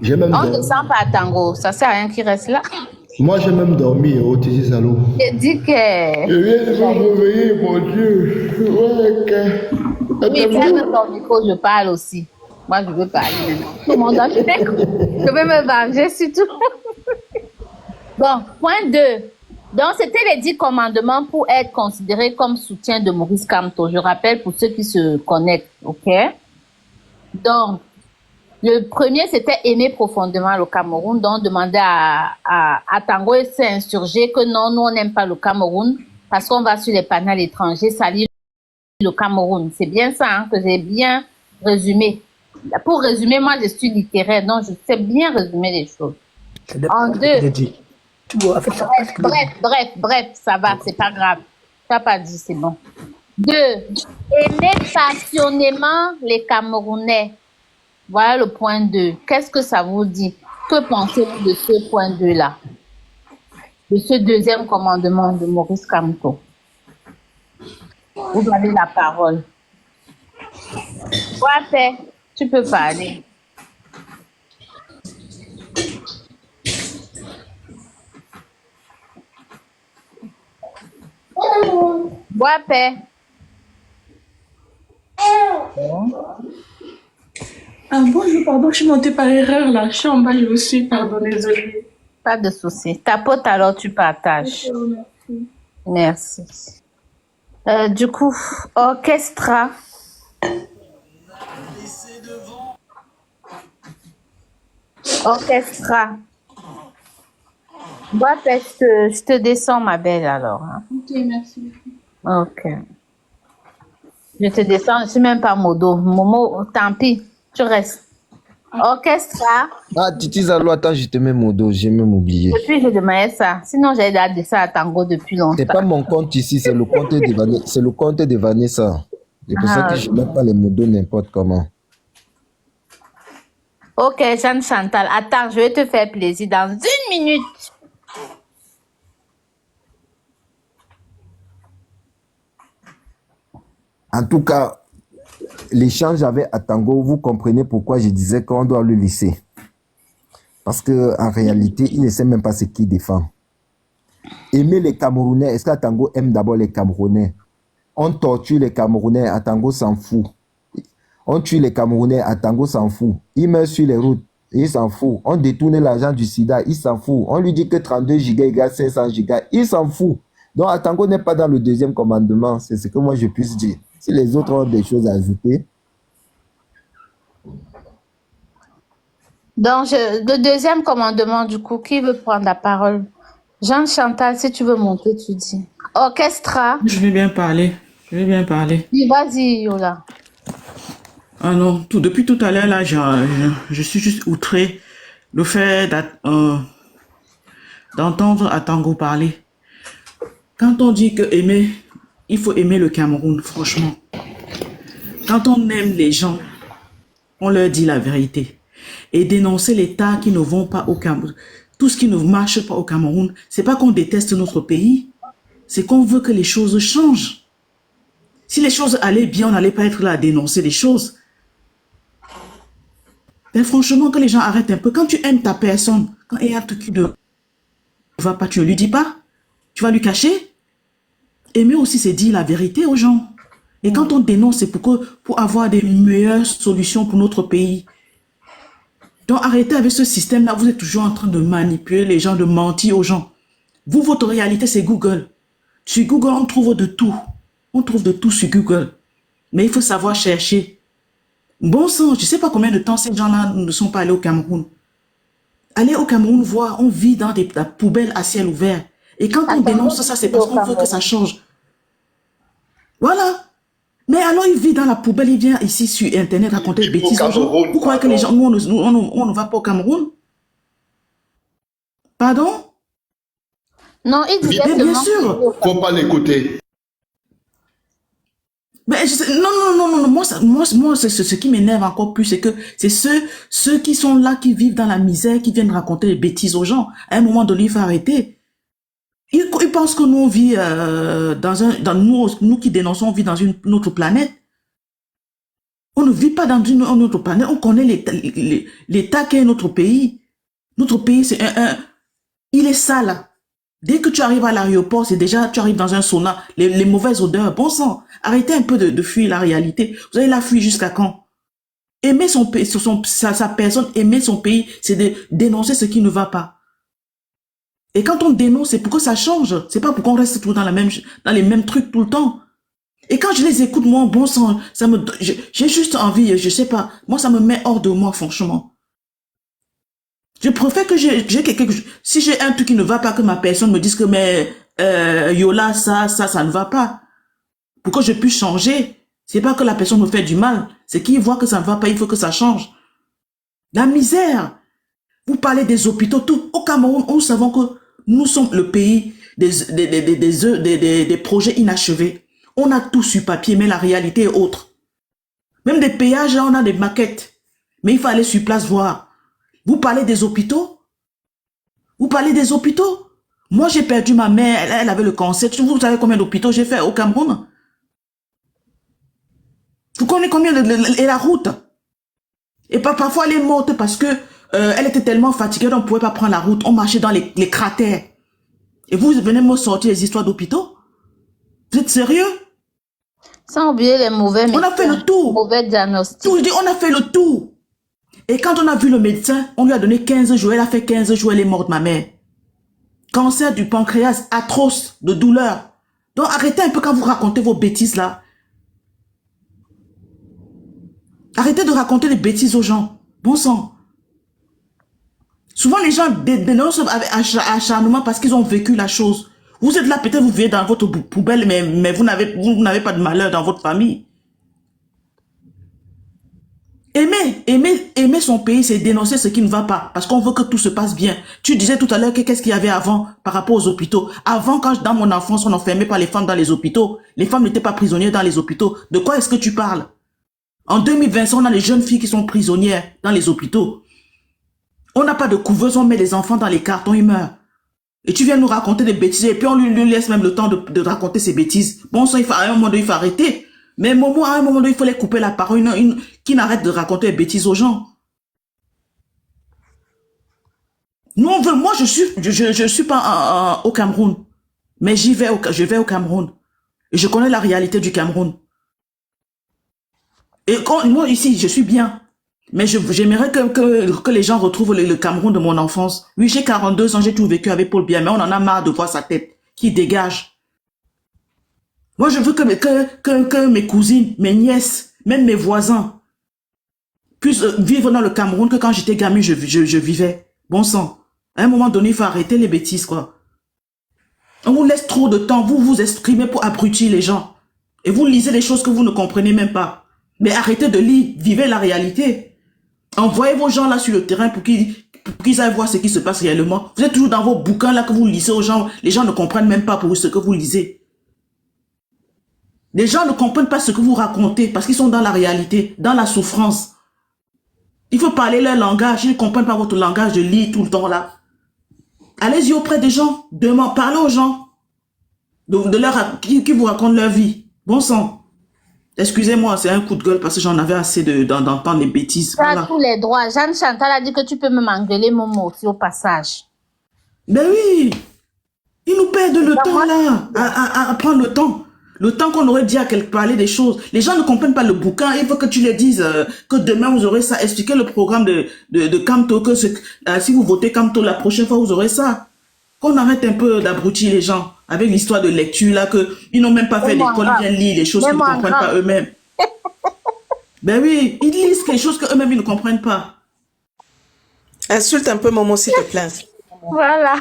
J'ai même On ne dormi. descend pas à Tango. Ça sert à rien qu'il reste là. Moi, j'ai même dormi au Titi Zalo. J'ai dit que... Je viens de me réveiller, mon Dieu. Ouais, Oui, ferme ton micro, je parle aussi. Moi, je veux parler maintenant. Tout le monde a fait. Je vais me venger, c'est tout. Bon, point 2. Donc, c'était les 10 commandements pour être considéré comme soutien de Maurice Kamto. Je rappelle pour ceux qui se connectent, ok? Donc, le premier, c'était aimer profondément le Cameroun. Donc, demander à Tango et s'est insurgé que non, nous, on n'aime pas le Cameroun parce qu'on va sur les panels étrangers salir le Cameroun. C'est bien ça hein, que j'ai bien résumé. Pour résumer, moi, je suis littéraire, donc je sais bien résumer les choses. En 2, Tu vois, en fait, ça bref, ça va, c'est pas grave. Tu n'as pas dit, c'est bon. 2, aimer passionnément les Camerounais. Voilà le point 2. Qu'est-ce que ça vous dit? Que pensez-vous de ce point 2-là? De ce deuxième commandement de Maurice Kamto? Vous avez la parole. Ouais, tu peux parler. Ouais, Ah bonjour, pardon, je suis montée par erreur là. Je suis en bas, je vous suis, pardon, désolée. Pas de souci. Tapote alors, tu partages. Merci. Du coup, orchestra. Orchestra. Ouais, je te descends, ma belle, alors. Hein. Ok, merci. Ok. Je te descends, je suis même pas Modo. Momo, tant pis, tu restes. Orchestra. Ah, Titi Zalo, attends, je te mets mon dos, j'ai même oublié. Depuis, je demandais ça. Sinon, j'ai déjà ça à Tango depuis longtemps. C'est pas mon compte ici, c'est le compte de Vanessa. C'est le compte de Vanessa. C'est pour ça que je ne mets pas les modos n'importe comment. Ok, Jeanne Chantal. Attends, je vais te faire plaisir dans 1 minute. En tout cas, l'échange avec Atango, vous comprenez pourquoi je disais qu'on doit le laisser. Parce qu'en réalité, il ne sait même pas ce qu'il défend. Aimer les Camerounais, est-ce qu'Atango aime d'abord les Camerounais? On torture les Camerounais, Atango s'en fout. On tue les Camerounais, Atango s'en fout. Il meurt sur les routes, il s'en fout. On détourne l'argent du sida, il s'en fout. On lui dit que 32 gigas égale 500 gigas, il s'en fout. Donc Atango n'est pas dans le deuxième commandement, c'est ce que moi je puisse dire. Si les autres ont des choses à ajouter. Donc, le deuxième commandement, du coup, qui veut prendre la parole? Jeanne Chantal, si tu veux monter, tu dis. Orchestra. Je vais bien parler. Je vais bien parler. Oui, vas-y, Yola. Ah non, depuis tout à l'heure, là, je suis juste outré le fait d'entendre Atango parler. Quand on dit que aimer il faut aimer le Cameroun, franchement. Quand on aime les gens, on leur dit la vérité. Et dénoncer l'État qui ne vont pas au Cameroun, tout ce qui ne marche pas au Cameroun, c'est pas qu'on déteste notre pays, c'est qu'on veut que les choses changent. Si les choses allaient bien, on n'allait pas être là à dénoncer les choses. Mais franchement, que les gens arrêtent un peu. Quand tu aimes ta personne, quand il y a un truc qui ne va pas, tu ne lui dis pas. Tu vas lui cacher. Aimer aussi, c'est dire la vérité aux gens. Et quand on dénonce, c'est pour avoir des meilleures solutions pour notre pays. Donc arrêtez avec ce système-là. Vous êtes toujours en train de manipuler les gens, de mentir aux gens. Vous, votre réalité, c'est Google. Sur Google, on trouve de tout. On trouve de tout sur Google. Mais il faut savoir chercher. Bon sang, je ne sais pas combien de temps ces gens-là ne sont pas allés au Cameroun. Allez au Cameroun voir, on vit dans des poubelles à ciel ouvert. Et quand on dénonce ça, c'est parce qu'on veut que ça change. Voilà. Mais alors, il vit dans la poubelle, il vient ici sur Internet raconter des bêtises aux gens. Vous croyez que les gens, nous, on ne va pas au Cameroun? Pardon? Non, il disait Mais bien sûr. Faut pas l'écouter. Mais non, moi, ce qui m'énerve encore plus, c'est que c'est ceux qui sont là, qui vivent dans la misère, qui viennent raconter des bêtises aux gens. À un moment donné, il faut arrêter. Ils pensent que nous, on vit nous qui dénonçons, on vit dans une autre planète. On ne vit pas dans une autre planète. On connaît l'État qu'est notre pays. Notre pays, c'est il est sale. Dès que tu arrives à l'aéroport, c'est déjà, tu arrives dans un sauna, les mauvaises odeurs. Bon sang, arrêtez un peu de fuir la réalité. Vous allez la fuir jusqu'à quand? Aimer son pays, sa personne, aimer son pays, c'est de dénoncer ce qui ne va pas. Et quand on dénonce, c'est pour que ça change. C'est pas pour qu'on reste toujours dans les mêmes trucs tout le temps. Et quand je les écoute, moi, bon sang, j'ai juste envie, je sais pas, moi, ça me met hors de moi, franchement. Je préfère que j'ai quelqu'un, si j'ai un truc qui ne va pas, que ma personne me dise que, mais, Yola, ça ne va pas. Pour que je puisse changer. C'est pas que la personne me fait du mal. C'est qu'il voit que ça ne va pas, il faut que ça change. La misère. Vous parlez des hôpitaux, tout. Au Cameroun, nous savons que nous sommes le pays des projets inachevés. On a tout sur papier, mais la réalité est autre. Même des péages, là, on a des maquettes. Mais il faut aller sur place voir. Vous parlez des hôpitaux? Vous parlez des hôpitaux? Moi, j'ai perdu ma mère, elle avait le cancer. Vous savez combien d'hôpitaux j'ai fait au Cameroun? Vous connaissez combien et la route? Et parfois, elle est morte parce que elle était tellement fatiguée, on ne pouvait pas prendre la route. On marchait dans les cratères. Et vous venez me sortir les histoires d'hôpitaux? Vous êtes sérieux? Sans oublier les mauvais médecins. On a fait le tour. Mauvais diagnostic. Tout, je dis, on a fait le tour. Et quand on a vu le médecin, on lui a donné 15 jours. Elle a fait 15 jours, elle est morte, ma mère. Cancer du pancréas, atroce, de douleur. Donc arrêtez un peu quand vous racontez vos bêtises là. Arrêtez de raconter des bêtises aux gens. Bon sang. Souvent, les gens dénoncent avec acharnement parce qu'ils ont vécu la chose. Vous êtes là, peut-être vous vivez dans votre poubelle, mais vous n'avez pas de malheur dans votre famille. Aimer son pays, c'est dénoncer ce qui ne va pas, parce qu'on veut que tout se passe bien. Tu disais tout à l'heure que qu'est-ce qu'il y avait avant par rapport aux hôpitaux. Avant, dans mon enfance, on n'enfermait pas les femmes dans les hôpitaux. Les femmes n'étaient pas prisonnières dans les hôpitaux. De quoi est-ce que tu parles? En 2025, on a les jeunes filles qui sont prisonnières dans les hôpitaux. On n'a pas de couveuse, on met les enfants dans les cartons, ils meurent. Et tu viens nous raconter des bêtises, et puis on lui laisse même le temps de raconter ses bêtises. Bon sang, à un moment donné, il faut arrêter. Mais à un moment donné, il faut les couper la parole, qui n'arrête de raconter des bêtises aux gens. Nous, on veut, moi, je suis pas au Cameroun. Mais je vais au Cameroun. Et je connais la réalité du Cameroun. Et moi, ici, je suis bien. Mais j'aimerais que les gens retrouvent le Cameroun de mon enfance. Oui, j'ai 42 ans, j'ai tout vécu avec Paul Biya, mais on en a marre de voir sa tête qui dégage. Moi, je veux que mes cousines, mes nièces, même mes voisins puissent vivre dans le Cameroun que quand j'étais gamine, je vivais. Bon sang. À un moment donné, il faut arrêter les bêtises, quoi. On vous laisse trop de temps, vous vous exprimez pour abrutir les gens. Et vous lisez des choses que vous ne comprenez même pas. Mais arrêtez de lire, vivez la réalité. Envoyez vos gens là sur le terrain pour qu'ils aillent voir ce qui se passe réellement. Vous êtes toujours dans vos bouquins là que vous lisez aux gens. Les gens ne comprennent même pas pour ce que vous lisez. Les gens ne comprennent pas ce que vous racontez parce qu'ils sont dans la réalité, dans la souffrance. Il faut parler leur langage. Ils ne comprennent pas votre langage de lit tout le temps là. Allez-y auprès des gens. Parlez aux gens. Qui vous racontent leur vie. Bon sang. Excusez-moi, c'est un coup de gueule parce que j'en avais assez d'entendre les bêtises. Tu as Voilà. tous les droits. Jeanne Chantal a dit que tu peux me m'engueuler, Momo, aussi au passage. Ben oui. Ils nous perdent le temps là. À prendre le temps. Le temps qu'on aurait dit à parler des choses. Les gens ne comprennent pas le bouquin. Il faut que tu leur dises que demain vous aurez ça. Expliquez le programme de Camto. Que si vous votez Camto, la prochaine fois vous aurez ça. Qu'on arrête un peu d'abrutir les gens avec l'histoire de lecture là, que ils n'ont même pas fait d'école, ils viennent lire les choses qu'ils ne comprennent pas eux-mêmes. Ben oui, ils lisent quelque chose qu'eux-mêmes ils ne comprennent pas. Insulte un peu Momo, s'il te plaît. Voilà.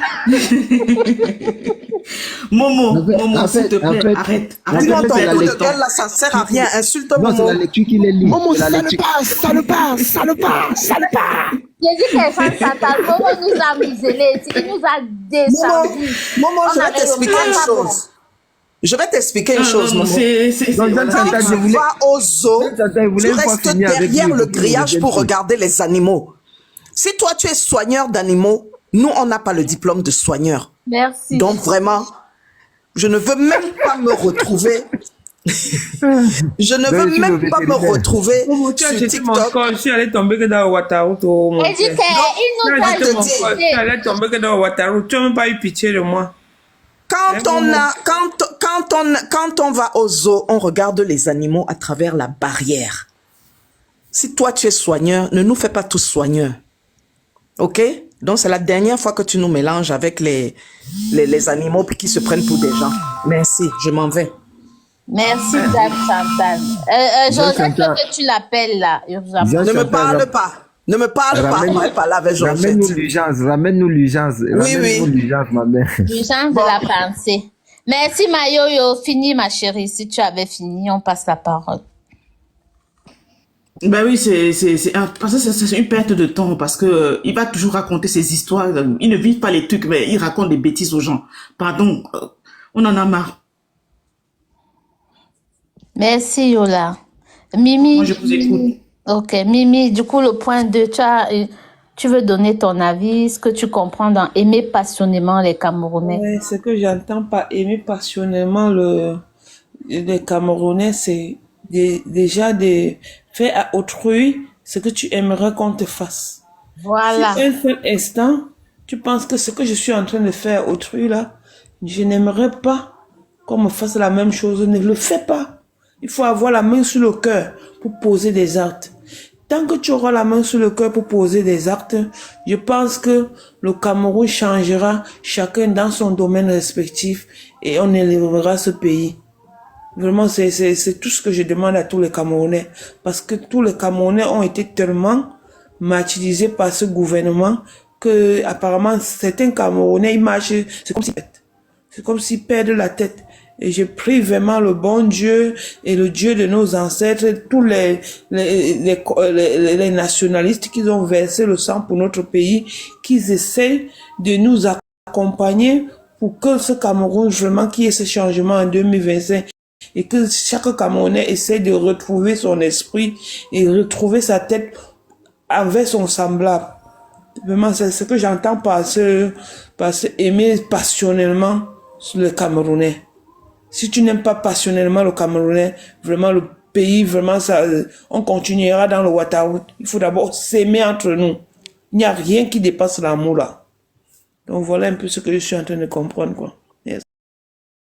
Momo, En s'il fait- te plaît, en fait- arrête. en fait, Dis-moi c'est ton la coup de lecture. gueule là, ça sert à rien. Insulte Non, c'est Momo. la lecture qu'il est libre. Momo, C'est la lecture. salopard. J'ai dit que Jeanne Chantal, Momo nous a muselés. Il nous a descendus. Momo, je On vais avait t'expliquer le une temps chose. Je vais t'expliquer une Non, chose, non, Momo. c'est- Donc, Jeanne Quand Chantal, je tu voulais- vas au zoo, Jeanne Chantal, je voulais tu une fois restes finir avec derrière lui, le pour grillage qu'il pour revienne. regarder les animaux. Si toi, tu es soigneur d'animaux, nous, on n'a pas le diplôme de soigneur. Merci. Donc, vraiment, je ne veux même pas me retrouver. Je ne veux tu même veux pas me vétérinaire. retrouver Momo, tu as sur jeté mon TikTok. corps, je suis allé tomber que dans Wataru, toi, mon Elle dit frère. qu'il Tu nous as a jeté mon corps, je suis muselés. allé tomber que dans Wataru. Tu n'as même pas eu pitié de moi. Quand on va au zoo, on regarde les animaux à travers la barrière. Si toi, tu es soigneur, ne nous fais pas tous soigneurs. OK? Donc, c'est la dernière fois que tu nous mélanges avec les animaux puis qui se prennent pour des gens. Merci, je m'en vais. Merci, Jeanne Chantal. Joseph, Chantal. que tu l'appelles là, urgemment. Jeanne Ne me Chantal, parle pas. Ne me parle pas. ramène- On va parler avec Georgette. Ramène-nous l'urgence, ramène-nous l'urgence. Ramène-nous l'urgence, ma mère. L'urgence de la pensée. Merci, Mayoyo. Fini, ma chérie. Si tu avais fini, on passe la parole. Ben oui, parce que c'est une perte de temps parce que il va toujours raconter ses histoires. Ils ne vivent pas les trucs, mais il raconte des bêtises aux gens. Pardon, on en a marre. Merci, Yola. Mimi. Moi, je vous écoute. Ok, Mimi, du coup, le point 2, tu veux donner ton avis, ce que tu comprends dans aimer passionnément les Camerounais. Ouais, ce que j'entends par aimer passionnément les Camerounais, c'est déjà de faire à autrui ce que tu aimerais qu'on te fasse. Voilà. Si un seul instant, tu penses que ce que je suis en train de faire à autrui là, je n'aimerais pas qu'on me fasse la même chose, ne le fais pas. Il faut avoir la main sur le cœur pour poser des actes. Tant que tu auras la main sur le cœur pour poser des actes, je pense que le Cameroun changera chacun dans son domaine respectif et on élèvera ce pays. Vraiment, c'est tout ce que je demande à tous les Camerounais. Parce que tous les Camerounais ont été tellement martyrisés par ce gouvernement que apparemment certains Camerounais, ils marchent, c'est comme s'ils perdent la tête. Et je prie vraiment le bon Dieu et le Dieu de nos ancêtres, tous les nationalistes qui ont versé le sang pour notre pays, qu'ils essaient de nous accompagner pour que ce Cameroun, vraiment, qui ait ce changement en 2025, et que chaque Camerounais essaie de retrouver son esprit et retrouver sa tête envers son semblable. Vraiment, c'est ce que j'entends par aimer passionnellement le Camerounais. Si tu n'aimes pas passionnellement le Camerounais, vraiment le pays, vraiment ça, on continuera dans le Wataru. Il faut d'abord s'aimer entre nous. Il n'y a rien qui dépasse l'amour là. Donc voilà un peu ce que je suis en train de comprendre, quoi.